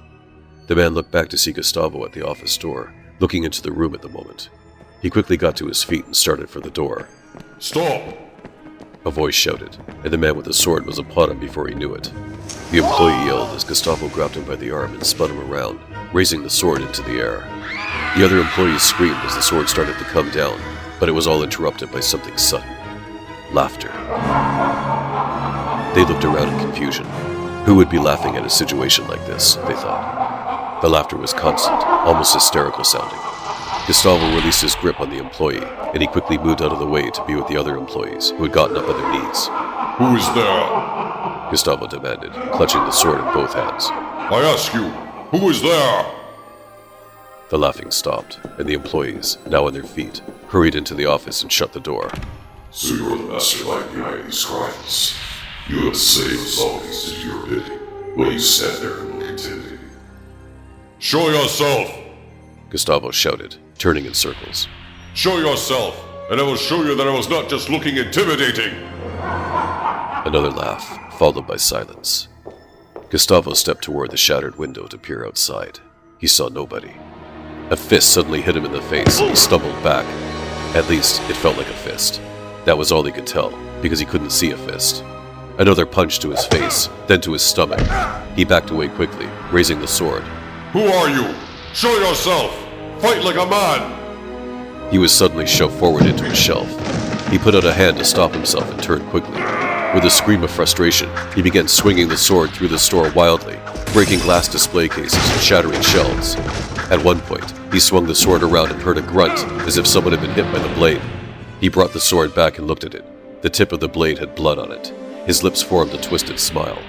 The man looked back to see Gustavo at the office door, looking into the room at the moment. He quickly got to his feet and started for the door. Stop! A voice shouted, and the man with the sword was upon him before he knew it. The employee yelled as Gustavo grabbed him by the arm and spun him around, raising the sword into the air. The other employees screamed as the sword started to come down, but it was all interrupted by something sudden. Laughter. They looked around in confusion. Who would be laughing at a situation like this, they thought. The laughter was constant, almost hysterical sounding. Gustavo released his grip on the employee, and he quickly moved out of the way to be with the other employees, who had gotten up on their knees. Who is there? Gustavo demanded, clutching the sword in both hands. I ask you, who is there? The laughing stopped, and the employees, now on their feet, hurried into the office and shut the door. So you're the mastermind behind these crimes. You have saved zombies to do your bidding, while you stand there and look intimidating. Show yourself! Gustavo shouted, turning in circles. Show yourself, and I will show you that I was not just looking intimidating! Another laugh, followed by silence. Gustavo stepped toward the shattered window to peer outside. He saw nobody. A fist suddenly hit him in the face, and he stumbled back. At least, it felt like a fist. That was all he could tell, because he couldn't see a fist. Another punch to his face, then to his stomach. He backed away quickly, raising the sword. Who are you? Show yourself! Fight like a man! He was suddenly shoved forward into a shelf. He put out a hand to stop himself and turned quickly. With a scream of frustration, he began swinging the sword through the store wildly, breaking glass display cases and shattering shelves. At one point, he swung the sword around and heard a grunt, as if someone had been hit by the blade. He brought the sword back and looked at it. The tip of the blade had blood on it. His lips formed a twisted smile.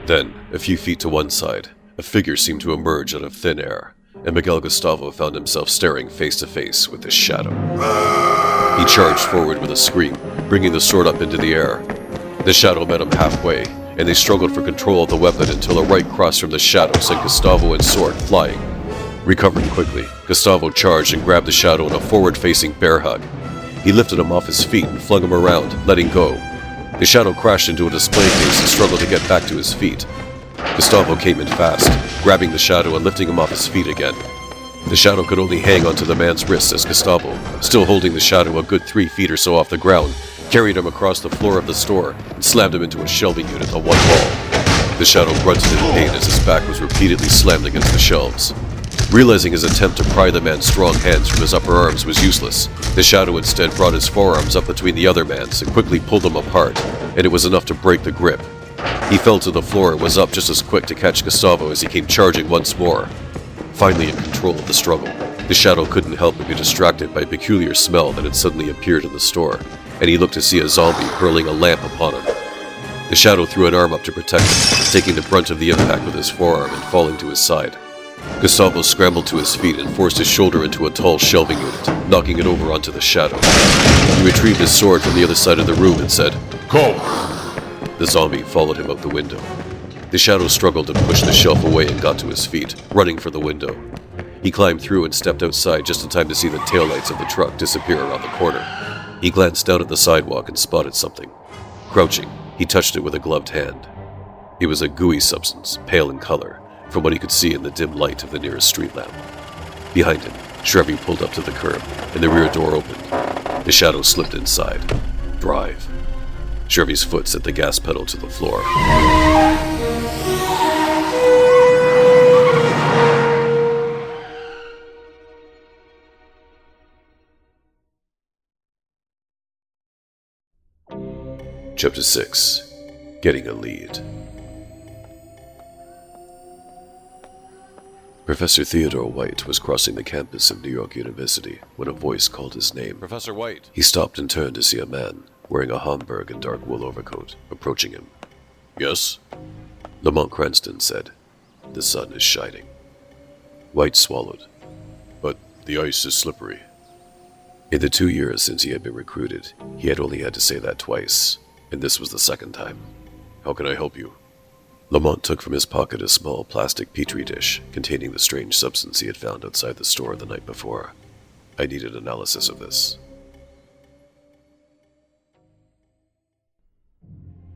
Then, a few feet to one side, a figure seemed to emerge out of thin air, and Miguel Gustavo found himself staring face to face with this shadow. He charged forward with a scream, bringing the sword up into the air. The shadow met him halfway, and they struggled for control of the weapon until a right cross from the shadow sent Gustavo and sword flying. Recovering quickly, Gustavo charged and grabbed the shadow in a forward-facing bear hug. He lifted him off his feet and flung him around, letting go. The shadow crashed into a display case and struggled to get back to his feet. Gustavo came in fast, grabbing the shadow and lifting him off his feet again. The shadow could only hang onto the man's wrists as Gustavo, still holding the shadow a good 3 feet or so off the ground, carried him across the floor of the store and slammed him into a shelving unit on one wall. The shadow grunted in pain as his back was repeatedly slammed against the shelves. Realizing his attempt to pry the man's strong hands from his upper arms was useless, the shadow instead brought his forearms up between the other man's and quickly pulled them apart, and it was enough to break the grip. He fell to the floor and was up just as quick to catch Gustavo as he came charging once more. Finally in control of the struggle, the shadow couldn't help but be distracted by a peculiar smell that had suddenly appeared in the store, and he looked to see a zombie hurling a lamp upon him. The shadow threw an arm up to protect him, taking the brunt of the impact with his forearm and falling to his side. Gustavo scrambled to his feet and forced his shoulder into a tall shelving unit, knocking it over onto the shadow. He retrieved his sword from the other side of the room and said, Come! The zombie followed him out the window. The shadow struggled and pushed the shelf away and got to his feet, running for the window. He climbed through and stepped outside just in time to see the taillights of the truck disappear around the corner. He glanced down at the sidewalk and spotted something. Crouching, he touched it with a gloved hand. It was a gooey substance, pale in color, from what he could see in the dim light of the nearest street lamp. Behind him, Shrevey pulled up to the curb, and the rear door opened. The shadow slipped inside. Drive. Chevy's foot set the gas pedal to the floor. Chapter 6. Getting a Lead. Professor Theodore White was crossing the campus of New York University when a voice called his name. Professor White. He stopped and turned to see a man, wearing a Homburg and dark wool overcoat, approaching him. Yes? Lamont Cranston said, "The sun is shining." White swallowed. But the ice is slippery. In the 2 years since he had been recruited, he had only had to say that twice, and this was the second time. How can I help you? Lamont took from his pocket a small plastic petri dish containing the strange substance he had found outside the store the night before. I needed analysis of this.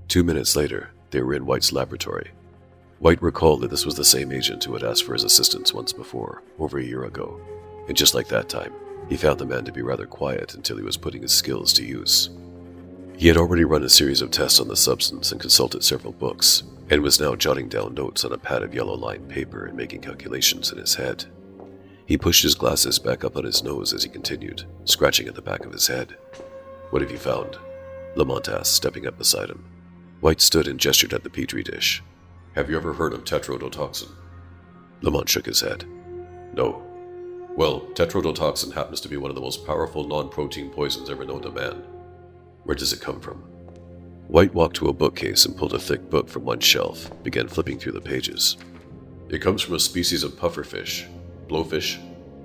2 minutes later, they were in White's laboratory. White recalled that this was the same agent who had asked for his assistance once before, over a year ago, and just like that time, he found the man to be rather quiet until he was putting his skills to use. He had already run a series of tests on the substance and consulted several books, and was now jotting down notes on a pad of yellow-lined paper and making calculations in his head. He pushed his glasses back up on his nose as he continued, scratching at the back of his head. "What have you found?" Lamont asked, stepping up beside him. White stood and gestured at the petri dish. Have you ever heard of tetrodotoxin? Lamont shook his head. No. Well, tetrodotoxin happens to be one of the most powerful non-protein poisons ever known to man. Where does it come from? White walked to a bookcase and pulled a thick book from one shelf, began flipping through the pages. It comes from a species of pufferfish, blowfish.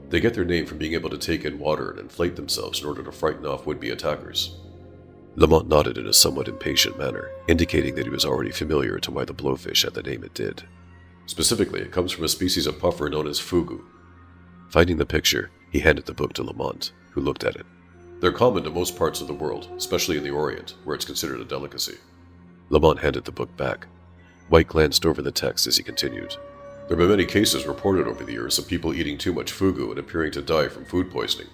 They get their name from being able to take in water and inflate themselves in order to frighten off would-be attackers. Lamont nodded in a somewhat impatient manner, indicating that he was already familiar to why the blowfish had the name it did. Specifically, it comes from a species of puffer known as fugu. Finding the picture, he handed the book to Lamont, who looked at it. They're common to most parts of the world, especially in the Orient, where it's considered a delicacy. Lamont handed the book back. White glanced over the text as he continued. There have been many cases reported over the years of people eating too much fugu and appearing to die from food poisoning.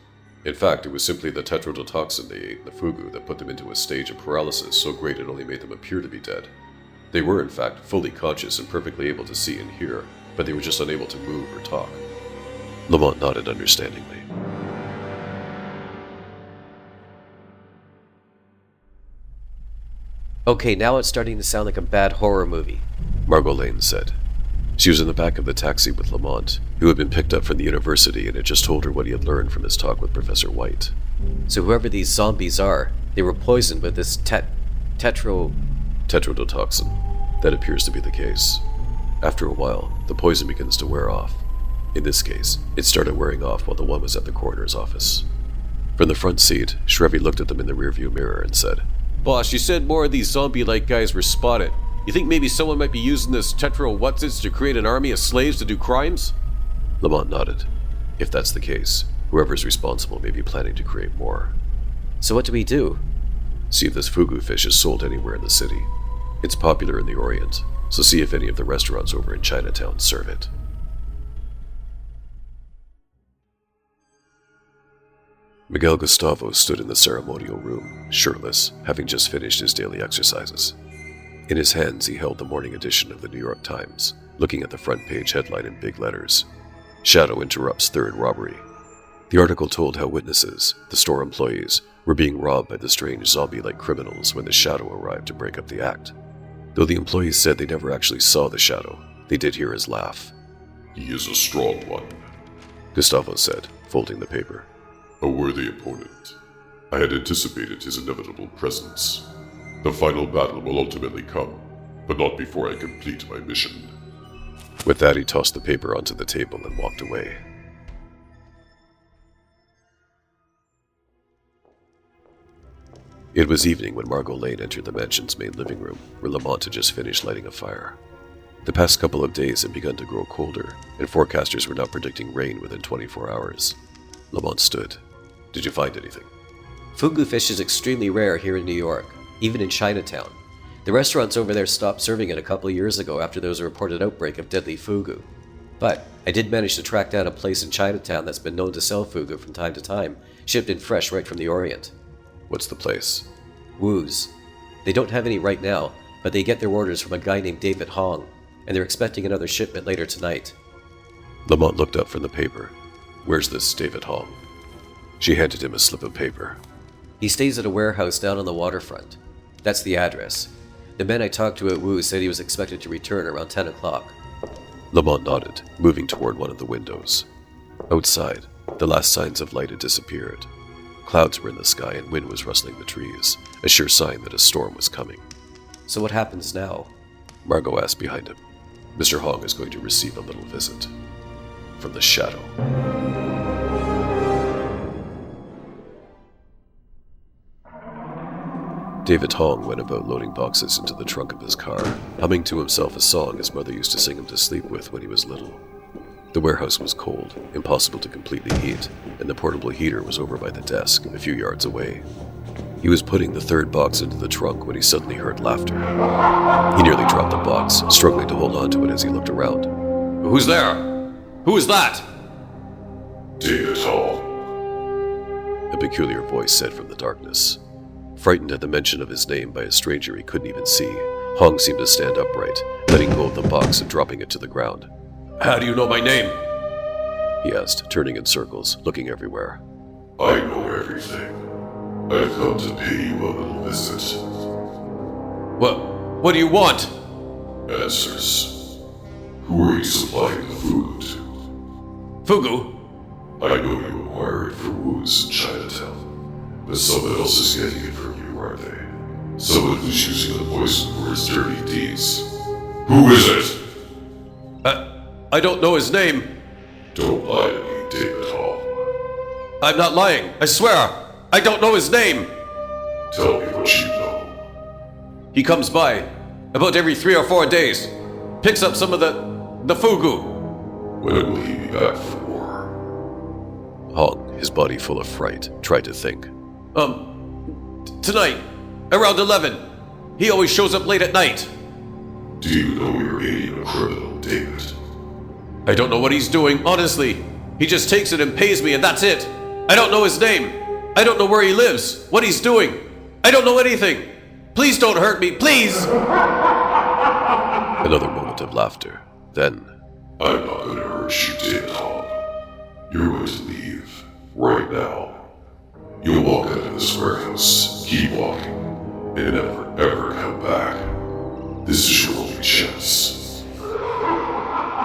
In fact, it was simply the tetrodotoxin they ate in the fugu that put them into a stage of paralysis so great it only made them appear to be dead. They were, in fact, fully conscious and perfectly able to see and hear, but they were just unable to move or talk. Lamont nodded understandingly. Okay, now it's starting to sound like a bad horror movie, Margot Lane said. She was in the back of the taxi with Lamont, who had been picked up from the university and had just told her what he had learned from his talk with Professor White. So whoever these zombies are, they were poisoned with this tetrodotoxin. That appears to be the case. After a while, the poison begins to wear off. In this case, it started wearing off while the one was at the coroner's office. From the front seat, Shrevey looked at them in the rearview mirror and said, Boss, you said more of these zombie-like guys were spotted. You think maybe someone might be using this tetro-whatsits to create an army of slaves to do crimes? Lamont nodded. If that's the case, whoever's responsible may be planning to create more. So what do we do? See if this fugu fish is sold anywhere in the city. It's popular in the Orient, so see if any of the restaurants over in Chinatown serve it. Miguel Gustavo stood in the ceremonial room, shirtless, having just finished his daily exercises. In his hands, he held the morning edition of the New York Times, looking at the front page headline in big letters. Shadow interrupts third robbery. The article told how witnesses, the store employees, were being robbed by the strange zombie-like criminals when the Shadow arrived to break up the act. Though the employees said they never actually saw the Shadow, they did hear his laugh. He is a strong one, Gustavo said, folding the paper. A worthy opponent. I had anticipated his inevitable presence. The final battle will ultimately come, but not before I complete my mission. With that, he tossed the paper onto the table and walked away. It was evening when Margot Lane entered the mansion's main living room, where Lamont had just finished lighting a fire. The past couple of days had begun to grow colder, and forecasters were now predicting rain within 24 hours. Lamont stood. Did you find anything? Fugu fish is extremely rare here in New York, even in Chinatown. The restaurants over there stopped serving it a couple of years ago after there was a reported outbreak of deadly fugu. But I did manage to track down a place in Chinatown that's been known to sell fugu from time to time, shipped in fresh right from the Orient. What's the place? woos. They don't have any right now, but they get their orders from a guy named David Hong, and they're expecting another shipment later tonight. Lamont looked up from the paper. Where's this David Hong? She handed him a slip of paper. He stays at a warehouse down on the waterfront. That's the address. The man I talked to at Wu said he was expected to return around 10 o'clock. Lamont nodded, moving toward one of the windows. Outside, the last signs of light had disappeared. Clouds were in the sky and wind was rustling the trees, a sure sign that a storm was coming. So what happens now? Margot asked behind him. Mr. Hong is going to receive a little visit. From the shadow. David Hong went about loading boxes into the trunk of his car, humming to himself a song his mother used to sing him to sleep with when he was little. The warehouse was cold, impossible to completely heat, and the portable heater was over by the desk, a few yards away. He was putting the third box into the trunk when he suddenly heard laughter. He nearly dropped the box, struggling to hold on to it as he looked around. Who's there? Who is that? David Hong. A peculiar voice said from the darkness. Frightened at the mention of his name by a stranger he couldn't even see, Hong seemed to stand upright, letting go of the box and dropping it to the ground. How do you know my name? He asked, turning in circles, looking everywhere. I know everything. I've come to pay you a little visit. What do you want? Answers. Who are you supplying the food to? Fugu? I know you acquire it for woos in Chinatown, but someone else is getting it from you, aren't they? Someone who's using the poison for his dirty deeds. Who is it? I don't know his name. Don't lie to me, David Hong. I'm not lying. I swear. I don't know his name. Tell me what you know. He comes by about every 3 or 4 days. Picks up some of the fugu. When will he be back from war? Hong, his body full of fright, tried to think. Tonight, around 11. He always shows up late at night. Do you know you're aiding a criminal, David? I don't know what he's doing, honestly. He just takes it and pays me and that's it. I don't know his name. I don't know where he lives, what he's doing. I don't know anything. Please don't hurt me, please! Another moment of laughter. Then, I'm not going to hurt you, David Hong. You're going to leave, right now. You'll walk out of this warehouse, keep walking, and never ever come back. This is your only chance.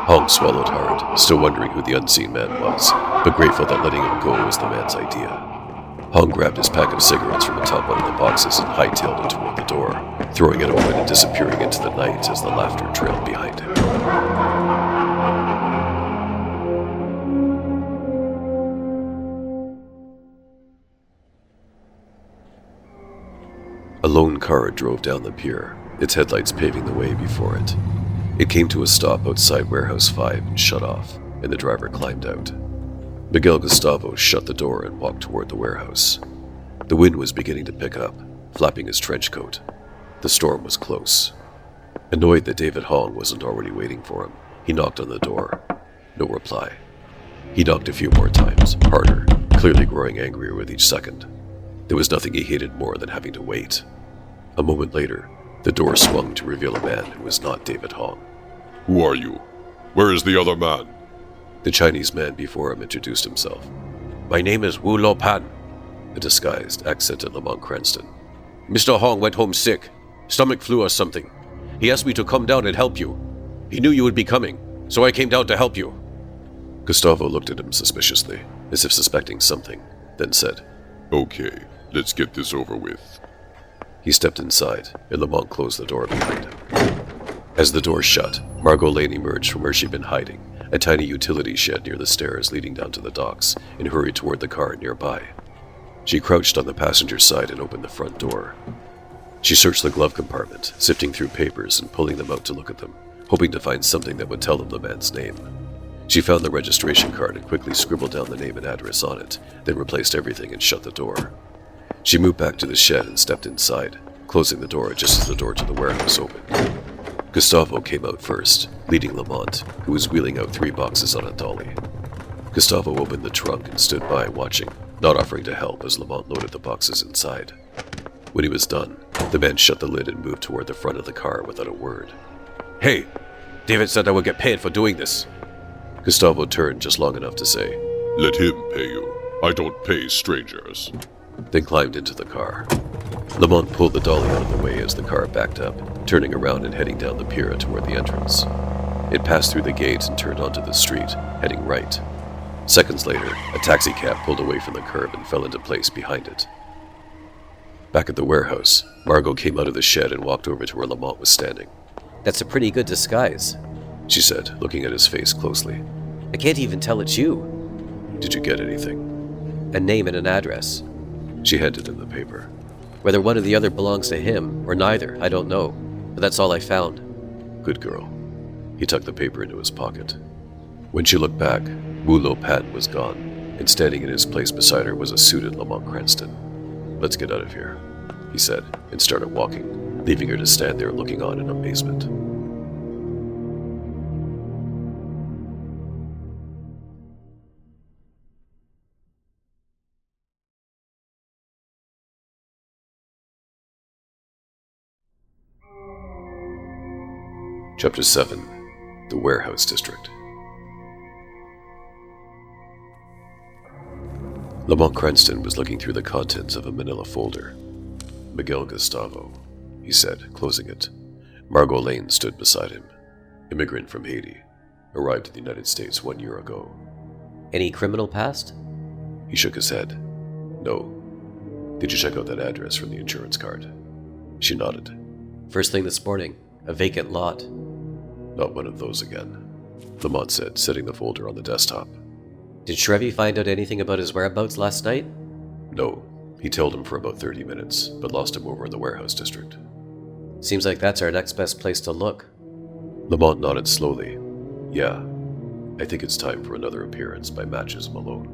Hong swallowed hard, still wondering who the unseen man was, but grateful that letting him go was the man's idea. Hong grabbed his pack of cigarettes from atop one of the boxes and hightailed it toward the door, throwing it open and disappearing into the night as the laughter trailed behind him. A lone car drove down the pier, its headlights paving the way before it. It came to a stop outside Warehouse 5 and shut off, and the driver climbed out. Miguel Gustavo shut the door and walked toward the warehouse. The wind was beginning to pick up, flapping his trench coat. The storm was close. Annoyed that David Hong wasn't already waiting for him, he knocked on the door. No reply. He knocked a few more times, harder, clearly growing angrier with each second. There was nothing he hated more than having to wait. A moment later, the door swung to reveal a man who was not David Hong. Who are you? Where is the other man? The Chinese man before him introduced himself. My name is Wu Lo Pan. A disguised, accented Lamont Cranston. Mr. Hong went home sick. Stomach flu or something. He asked me to come down and help you. He knew you would be coming, so I came down to help you. Gustavo looked at him suspiciously, as if suspecting something, then said, Okay, let's get this over with. He stepped inside, and Lamont closed the door behind him. As the door shut, Margot Lane emerged from where she'd been hiding, a tiny utility shed near the stairs leading down to the docks, and hurried toward the car nearby. She crouched on the passenger side and opened the front door. She searched the glove compartment, sifting through papers and pulling them out to look at them, hoping to find something that would tell them the man's name. She found the registration card and quickly scribbled down the name and address on it, then replaced everything and shut the door. She moved back to the shed and stepped inside, closing the door just as the door to the warehouse opened. Gustavo came out first, leading Lamont, who was wheeling out 3 boxes on a dolly. Gustavo opened the trunk and stood by watching, not offering to help as Lamont loaded the boxes inside. When he was done, the man shut the lid and moved toward the front of the car without a word. Hey, David said I would get paid for doing this. Gustavo turned just long enough to say, Let him pay you. I don't pay strangers. then climbed into the car. Lamont pulled the dolly out of the way as the car backed up, turning around and heading down the pier toward the entrance. It passed through the gate and turned onto the street, heading right. Seconds later, a taxi cab pulled away from the curb and fell into place behind it. Back at the warehouse, Margot came out of the shed and walked over to where Lamont was standing. That's a pretty good disguise. She said, looking at his face closely. I can't even tell it's you. Did you get anything? A name and an address. She handed him the paper. Whether one or the other belongs to him, or neither, I don't know. But that's all I found. Good girl. He tucked the paper into his pocket. When she looked back, Wu Patton was gone, and standing in his place beside her was a suited Lamont Cranston. Let's get out of here, he said, and started walking, leaving her to stand there looking on in amazement. Chapter 7. The Warehouse District. Lamont Cranston was looking through the contents of a manila folder. Miguel Gustavo, he said, closing it. Margot Lane stood beside him. Immigrant from Haiti. Arrived in the United States 1 year ago. Any criminal past? He shook his head. No. Did you check out that address from the insurance card? She nodded. First thing this morning, a vacant lot. Not one of those again, Lamont said, setting the folder on the desktop. Did Shrevey find out anything about his whereabouts last night? No. He tailed him for about 30 minutes, but lost him over in the warehouse district. Seems like that's our next best place to look. Lamont nodded slowly. Yeah. I think it's time for another appearance by Matches Malone.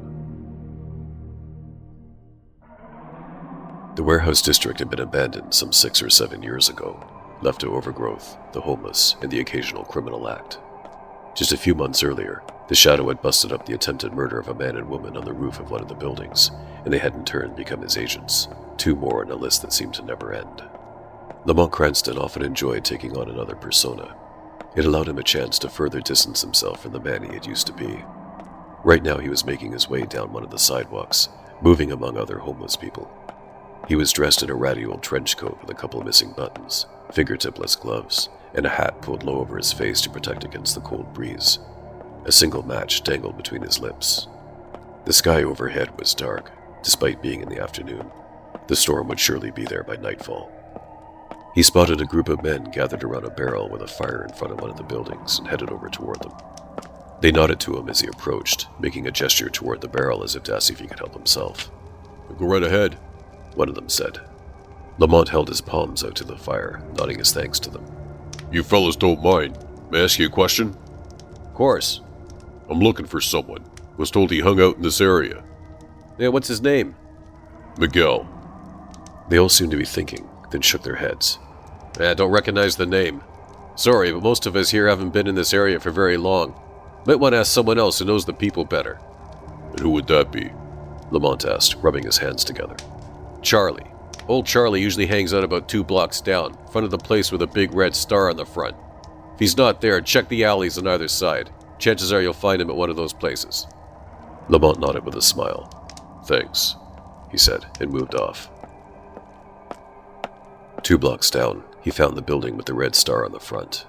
The warehouse district had been abandoned some 6 or 7 years ago, left to overgrowth, the homeless, and the occasional criminal act. Just a few months earlier, the Shadow had busted up the attempted murder of a man and woman on the roof of one of the buildings, and they had in turn become his agents, 2 more on a list that seemed to never end. Lamont Cranston often enjoyed taking on another persona. It allowed him a chance to further distance himself from the man he had used to be. Right now he was making his way down one of the sidewalks, moving among other homeless people. He was dressed in a ratty old trench coat with a couple missing buttons, fingertipless gloves, and a hat pulled low over his face to protect against the cold breeze. A single match dangled between his lips. The sky overhead was dark, despite being in the afternoon. The storm would surely be there by nightfall. He spotted a group of men gathered around a barrel with a fire in front of one of the buildings and headed over toward them. They nodded to him as he approached, making a gesture toward the barrel as if to ask if he could help himself. Go right ahead, one of them said. Lamont held his palms out to the fire, nodding his thanks to them. You fellas don't mind. May I ask you a question? Of course. I'm looking for someone. Was told he hung out in this area. Yeah, what's his name? Miguel. They all seemed to be thinking, then shook their heads. I don't recognize the name. Sorry, but most of us here haven't been in this area for very long. Might want to ask someone else who knows the people better. And who would that be? Lamont asked, rubbing his hands together. Charlie. Old Charlie usually hangs out about 2 blocks down, front of the place with a big red star on the front. If he's not there, check the alleys on either side. Chances are you'll find him at one of those places. Lamont nodded with a smile. Thanks, he said, and moved off. 2 blocks down, he found the building with the red star on the front.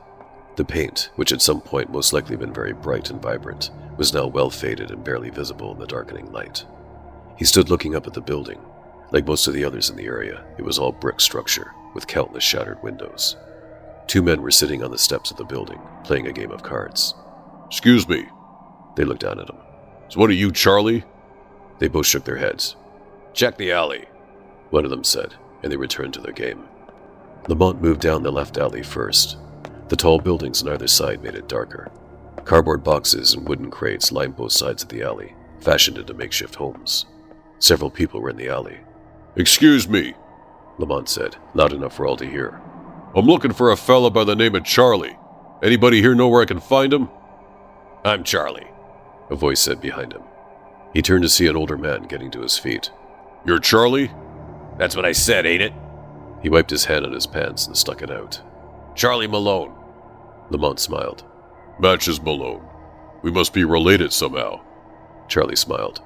The paint, which at some point most likely been very bright and vibrant, was now well faded and barely visible in the darkening light. He stood looking up at the building. Like most of the others in the area, it was all brick structure, with countless shattered windows. 2 men were sitting on the steps of the building, playing a game of cards. Excuse me. They looked down at him. Is one of you Charlie? They both shook their heads. Check the alley, one of them said, and they returned to their game. Lamont moved down the left alley first. The tall buildings on either side made it darker. Cardboard boxes and wooden crates lined both sides of the alley, fashioned into makeshift homes. Several people were in the alley. Excuse me, Lamont said, loud enough for all to hear. I'm looking for a fella by the name of Charlie. Anybody here know where I can find him? I'm Charlie, a voice said behind him. He turned to see an older man getting to his feet. You're Charlie? That's what I said, ain't it? He wiped his hand on his pants and stuck it out. Charlie Malone. Lamont smiled. Matches Malone. We must be related somehow. Charlie smiled.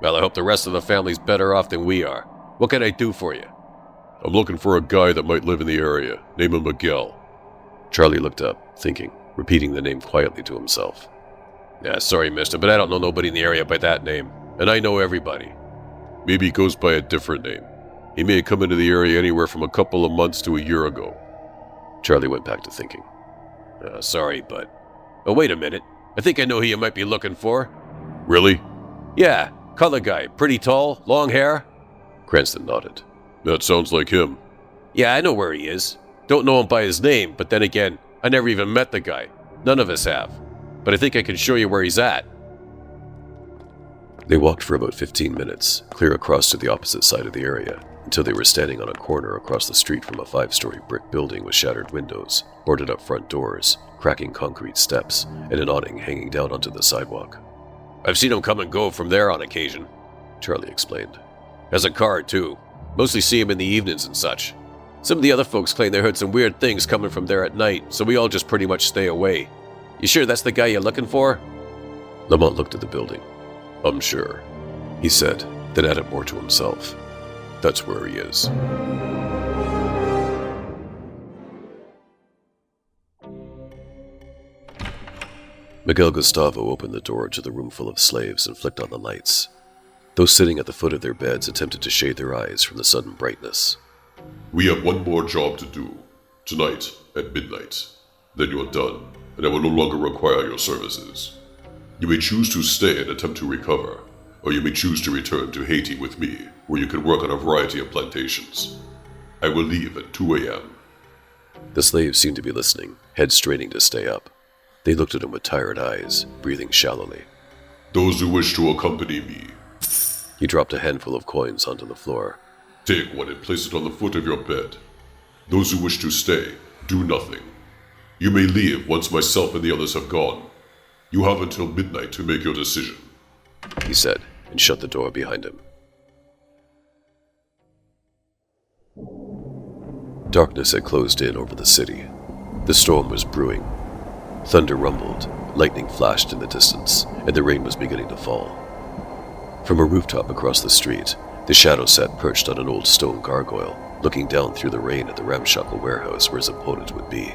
Well, I hope the rest of the family's better off than we are. What can I do for you? I'm looking for a guy that might live in the area. Name him Miguel. Charlie looked up, thinking, repeating the name quietly to himself. Yeah, sorry, mister, but I don't know nobody in the area by that name. And I know everybody. Maybe he goes by a different name. He may have come into the area anywhere from a couple of months to a year ago. Charlie went back to thinking. Sorry, but... Oh, wait a minute. I think I know who you might be looking for. Really? Yeah, color guy. Pretty tall, long hair. Cranston nodded. That sounds like him. Yeah, I know where he is. Don't know him by his name, but then again, I never even met the guy. None of us have. But I think I can show you where he's at. They walked for about 15 minutes, clear across to the opposite side of the area, until they were standing on a corner across the street from a 5-story brick building with shattered windows, boarded up front doors, cracking concrete steps, and an awning hanging down onto the sidewalk. I've seen him come and go from there on occasion, Charlie explained. Has a car, too. Mostly see him in the evenings and such. Some of the other folks claim they heard some weird things coming from there at night, so we all just pretty much stay away. You sure that's the guy you're looking for? Lamont looked at the building. I'm sure, he said, then added more to himself. That's where he is. Miguel Gustavo opened the door to the room full of slaves and flicked on the lights. Those sitting at the foot of their beds attempted to shade their eyes from the sudden brightness. We have one more job to do. Tonight, at midnight. Then you're done, and I will no longer require your services. You may choose to stay and attempt to recover, or you may choose to return to Haiti with me, where you can work on a variety of plantations. I will leave at 2 a.m. The slaves seemed to be listening, heads straining to stay up. They looked at him with tired eyes, breathing shallowly. Those who wish to accompany me. He dropped a handful of coins onto the floor. Take one and place it on the foot of your bed. Those who wish to stay, do nothing. You may leave once myself and the others have gone. You have until midnight to make your decision, he said, and shut the door behind him. Darkness had closed in over the city. The storm was brewing. Thunder rumbled, lightning flashed in the distance, and the rain was beginning to fall. From a rooftop across the street, the shadow sat perched on an old stone gargoyle, looking down through the rain at the ramshackle warehouse where his opponent would be.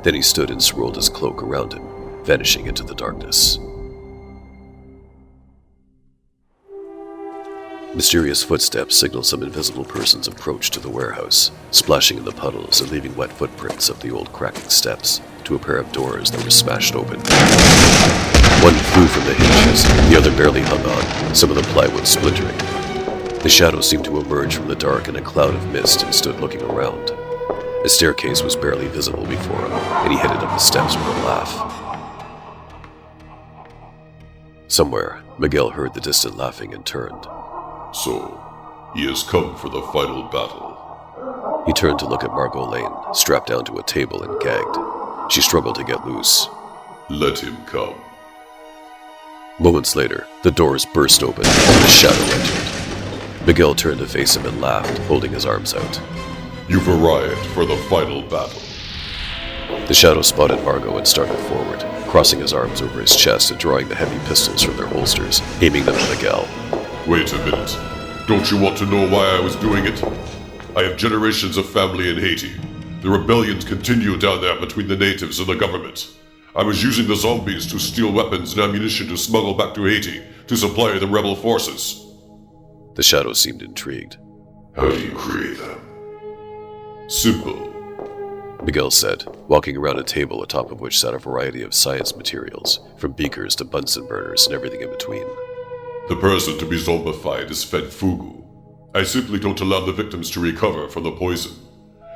Then he stood and swirled his cloak around him, vanishing into the darkness. Mysterious footsteps signaled some invisible person's approach to the warehouse, splashing in the puddles and leaving wet footprints up the old cracking steps to a pair of doors that were smashed open. One flew from the hinges, the other barely hung on, some of the plywood splintering. The shadow seemed to emerge from the dark in a cloud of mist and stood looking around. A staircase was barely visible before him, and he headed up the steps with a laugh. Somewhere, Miguel heard the distant laughing and turned. So, he has come for the final battle. He turned to look at Margot Lane, strapped down to a table and gagged. She struggled to get loose. Let him come. Moments later, the doors burst open and the shadow entered. Miguel turned to face him and laughed, holding his arms out. You've arrived for the final battle. The shadow spotted Margot and started forward, crossing his arms over his chest and drawing the heavy pistols from their holsters, aiming them at Miguel. Wait a minute. Don't you want to know why I was doing it? I have generations of family in Haiti. The rebellions continue down there between the natives and the government. I was using the zombies to steal weapons and ammunition to smuggle back to Haiti to supply the rebel forces. The shadow seemed intrigued. How do you create them? Simple. Miguel said, walking around a table atop of which sat a variety of science materials, from beakers to Bunsen burners and everything in between. The person to be zombified is fed fugu. I simply don't allow the victims to recover from the poison.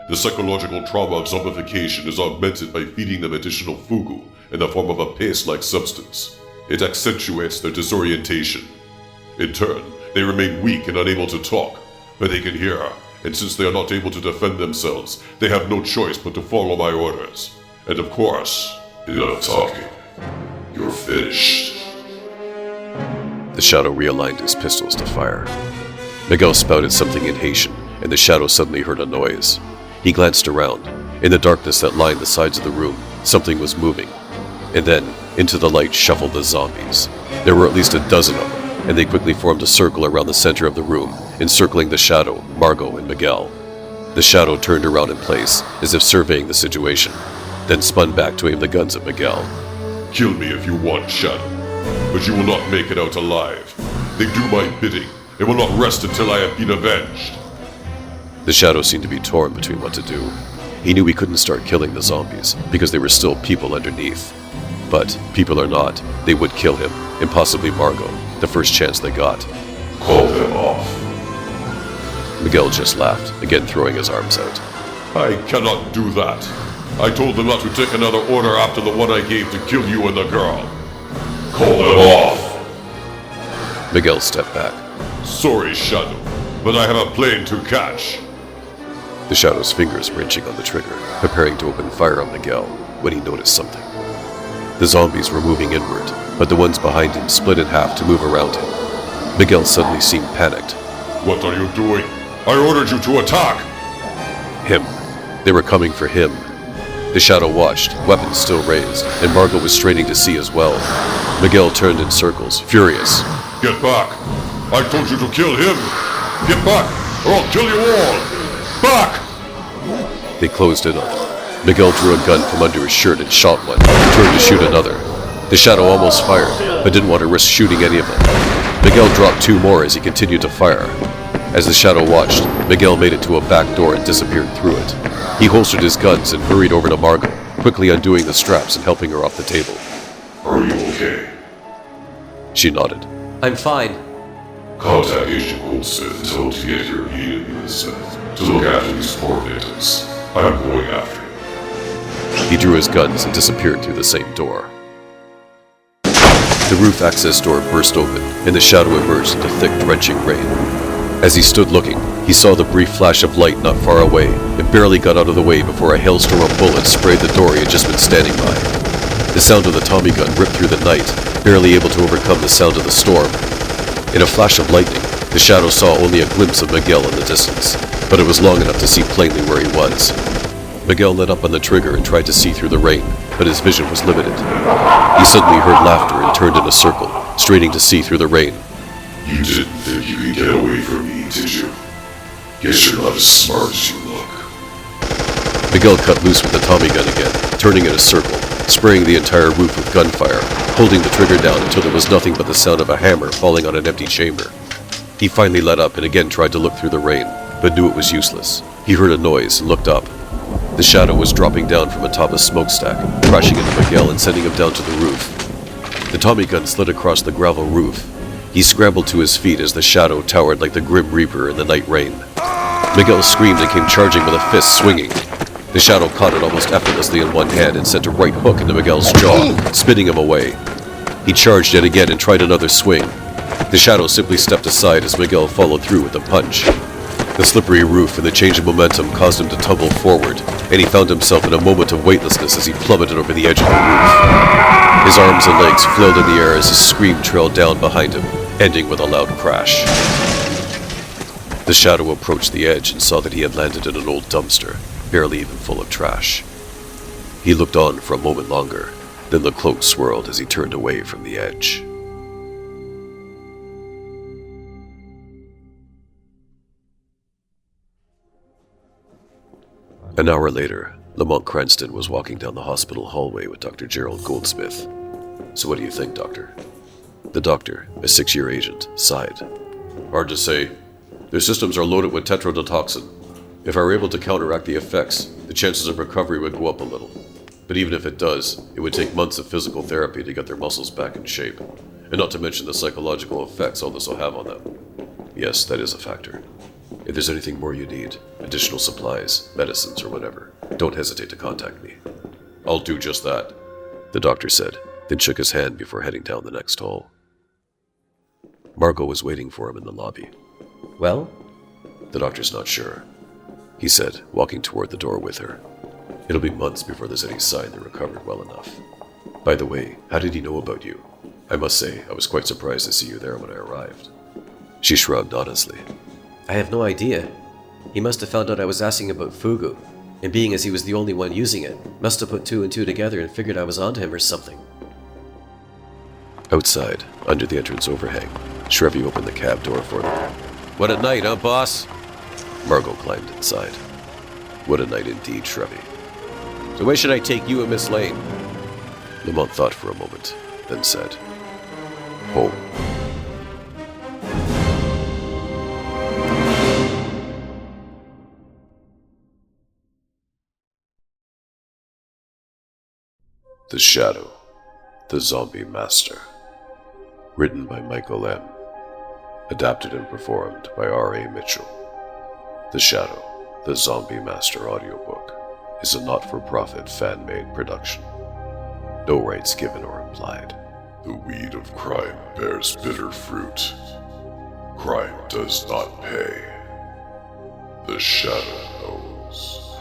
The psychological trauma of zombification is augmented by feeding them additional fugu in the form of a paste-like substance. It accentuates their disorientation. In turn, they remain weak and unable to talk, but they can hear, and since they are not able to defend themselves, they have no choice but to follow my orders. And of course, enough talking. You're finished. The shadow realigned his pistols to fire. Miguel spouted something in Haitian, and the Shadow suddenly heard a noise. He glanced around. In the darkness that lined the sides of the room, something was moving. And then, into the light shuffled the zombies. There were at least a dozen of them, and they quickly formed a circle around the center of the room, encircling the Shadow, Margot, and Miguel. The Shadow turned around in place, as if surveying the situation, then spun back to aim the guns at Miguel. Kill me if you want, Shadow, but you will not make it out alive. They do my bidding, and will not rest until I have been avenged. The Shadow seemed to be torn between what to do. He knew he couldn't start killing the zombies, because there were still people underneath. But, people or not, they would kill him, and possibly Margot, the first chance they got. Call them off. Miguel just laughed, again throwing his arms out. I cannot do that. I told them not to take another order after the one I gave to kill you and the girl. Call them off. Miguel stepped back. Sorry, Shadow, but I have a plane to catch. The Shadow's fingers were inching on the trigger, preparing to open fire on Miguel, when he noticed something. The zombies were moving inward, but the ones behind him split in half to move around him. Miguel suddenly seemed panicked. What are you doing? I ordered you to attack! Him. They were coming for him. The Shadow watched, weapons still raised, and Margot was straining to see as well. Miguel turned in circles, furious. Get back! I told you to kill him! Get back, or I'll kill you all! Back! They closed in on him. Miguel drew a gun from under his shirt and shot one, turned to shoot another. The Shadow almost fired, but didn't want to risk shooting any of them. Miguel dropped two more as he continued to fire. As the Shadow watched, Miguel made it to a back door and disappeared through it. He holstered his guns and hurried over to Margot, quickly undoing the straps and helping her off the table. Are you okay? She nodded. I'm fine. Contact Agent Goldsmith and tell him to get here immediately this to look after these poor victims. I'm going after him. He drew his guns and disappeared through the same door. The roof access door burst open, and the Shadow emerged into thick, drenching rain. As he stood looking, he saw the brief flash of light not far away, and barely got out of the way before a hailstorm of bullets sprayed the door he had just been standing by. The sound of the Tommy gun ripped through the night, barely able to overcome the sound of the storm. In a flash of lightning, the Shadow saw only a glimpse of Miguel in the distance, but it was long enough to see plainly where he was. Miguel let up on the trigger and tried to see through the rain, but his vision was limited. He suddenly heard laughter and turned in a circle, straining to see through the rain. You didn't think you could get away from me, did you? Guess you're not as smart as you look. Miguel cut loose with the Tommy gun again, turning in a circle, spraying the entire roof with gunfire, holding the trigger down until there was nothing but the sound of a hammer falling on an empty chamber. He finally let up and again tried to look through the rain, but knew it was useless. He heard a noise and looked up. The Shadow was dropping down from atop a smokestack, crashing into Miguel and sending him down to the roof. The Tommy gun slid across the gravel roof. He scrambled to his feet as the Shadow towered like the Grim Reaper in the night rain. Miguel screamed and came charging with a fist swinging. The Shadow caught it almost effortlessly in one hand and sent a right hook into Miguel's jaw, spinning him away. He charged yet again and tried another swing. The Shadow simply stepped aside as Miguel followed through with a punch. The slippery roof and the change of momentum caused him to tumble forward, and he found himself in a moment of weightlessness as he plummeted over the edge of the roof. His arms and legs flailed in the air as his scream trailed down behind him, ending with a loud crash. The Shadow approached the edge and saw that he had landed in an old dumpster, barely even full of trash. He looked on for a moment longer, then the cloak swirled as he turned away from the edge. An hour later, Lamont Cranston was walking down the hospital hallway with Dr. Gerald Goldsmith. "So what do you think, Doctor?" The doctor, a 6-year agent, sighed. "Hard to say. Their systems are loaded with tetrodotoxin. If I were able to counteract the effects, the chances of recovery would go up a little. But even if it does, it would take months of physical therapy to get their muscles back in shape. And not to mention the psychological effects all this will have on them. Yes, that is a factor. If there's anything more you need, additional supplies, medicines, or whatever, don't hesitate to contact me." "I'll do just that," the doctor said, then shook his hand before heading down the next hall. Margot was waiting for him in the lobby. Well? "The doctor's not sure," he said, walking toward the door with her. "It'll be months before there's any sign they're recovered well enough. By the way, how did he know about you? I must say, I was quite surprised to see you there when I arrived." She shrugged honestly. I have no idea. He must have found out I was asking about Fugu, and being as he was the only one using it, must have put two and two together and figured I was onto him or something. Outside, under the entrance overhang, Shrevey opened the cab door for them. What a night, huh, boss? Margot climbed inside. What a night indeed, Shrevey. So where should I take you and Miss Lane? Lamont thought for a moment, then said, "Home." The Shadow, the Zombie Master. Written by Michael M. Adapted and performed by R.A. Mitchell. The Shadow, the Zombie Master audiobook is a not-for-profit fan-made production. No rights given or implied. The weed of crime bears bitter fruit. Crime does not pay. The Shadow knows.